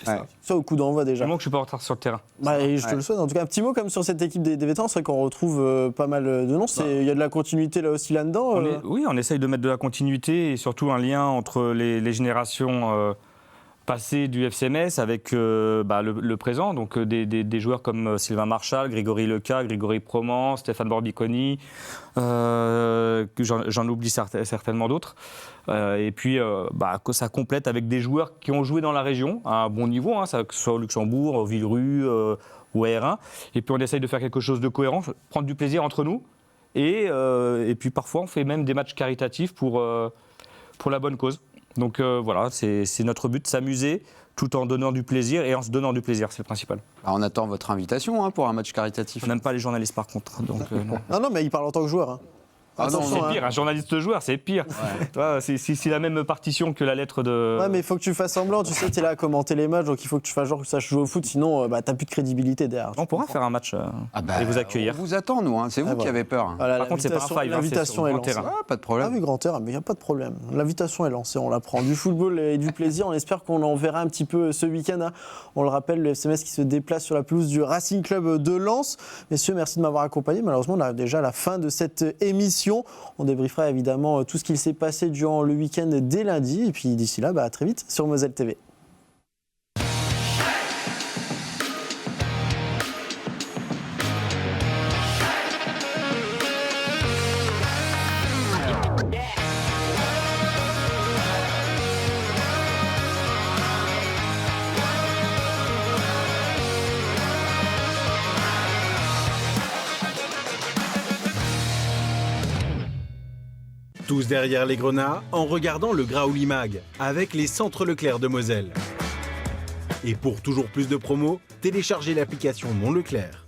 Ouais.
ça au coup d'envoi déjà.
Du moment que je suis pas en retard sur le terrain.
Bah, et je te
Ouais.
le souhaite. En tout cas, un petit mot comme sur cette équipe des vétérans, c'est vrai qu'on retrouve pas mal de noms. Il y a de la continuité là aussi là-dedans.
Oui, on essaye de mettre de la continuité et surtout un lien entre les générations passées du FCMS avec le présent. Donc des joueurs comme Sylvain Marchal, Grégory Leca, Grégory Proman, Stéphane Borbiconi, que j'en oublie certainement d'autres. Et puis que ça complète avec des joueurs qui ont joué dans la région à un bon niveau, hein, que ce soit au Luxembourg, au Villerue ou à R1. Et puis on essaye de faire quelque chose de cohérent, prendre du plaisir entre nous. Et puis parfois on fait même des matchs caritatifs pour la bonne cause. Donc voilà, c'est notre but, s'amuser tout en donnant du plaisir et en se donnant du plaisir, c'est le principal.
Bah, on attend votre invitation pour un match caritatif.
On n'aime pas les journalistes par contre. Donc, non.
Non, mais il parle en tant que joueur. Hein.
Ah non,
Attention,
C'est pire, un journaliste joueur, c'est pire. Toi, c'est la même partition que la lettre de.
Ouais, mais il faut que tu fasses semblant. Tu sais, tu es là à commenter les matchs, donc il faut que tu fasses genre que tu saches jouer au foot, sinon t'as plus de crédibilité derrière.
On pourra faire un match et vous accueillir.
On vous attend, nous. C'est vous
Ah,
qui
voilà.
avez peur.
Voilà,
Par contre, c'est pas un five, hein,
l'invitation
c'est
est
sur le grand
lancée.
terrain.
Ah, pas de
Ah
problème.
oui, grand terrain, mais il n'y a pas de problème. L'invitation est lancée, on la prend. Du football et du plaisir, on espère qu'on en verra un petit peu ce week-end. Hein. On le rappelle, le FCMS qui se déplace sur la pelouse du Racing Club de Lens. Messieurs, merci de m'avoir accompagné. Malheureusement, on a déjà la fin de cette émission. On débriefera évidemment tout ce qu'il s'est passé durant le week-end dès lundi. Et puis d'ici là, à très vite sur Moselle TV.
Tous derrière les grenats en regardant le Graouli Mag avec les centres Leclerc de Moselle. Et pour toujours plus de promos, téléchargez l'application Mon Leclerc.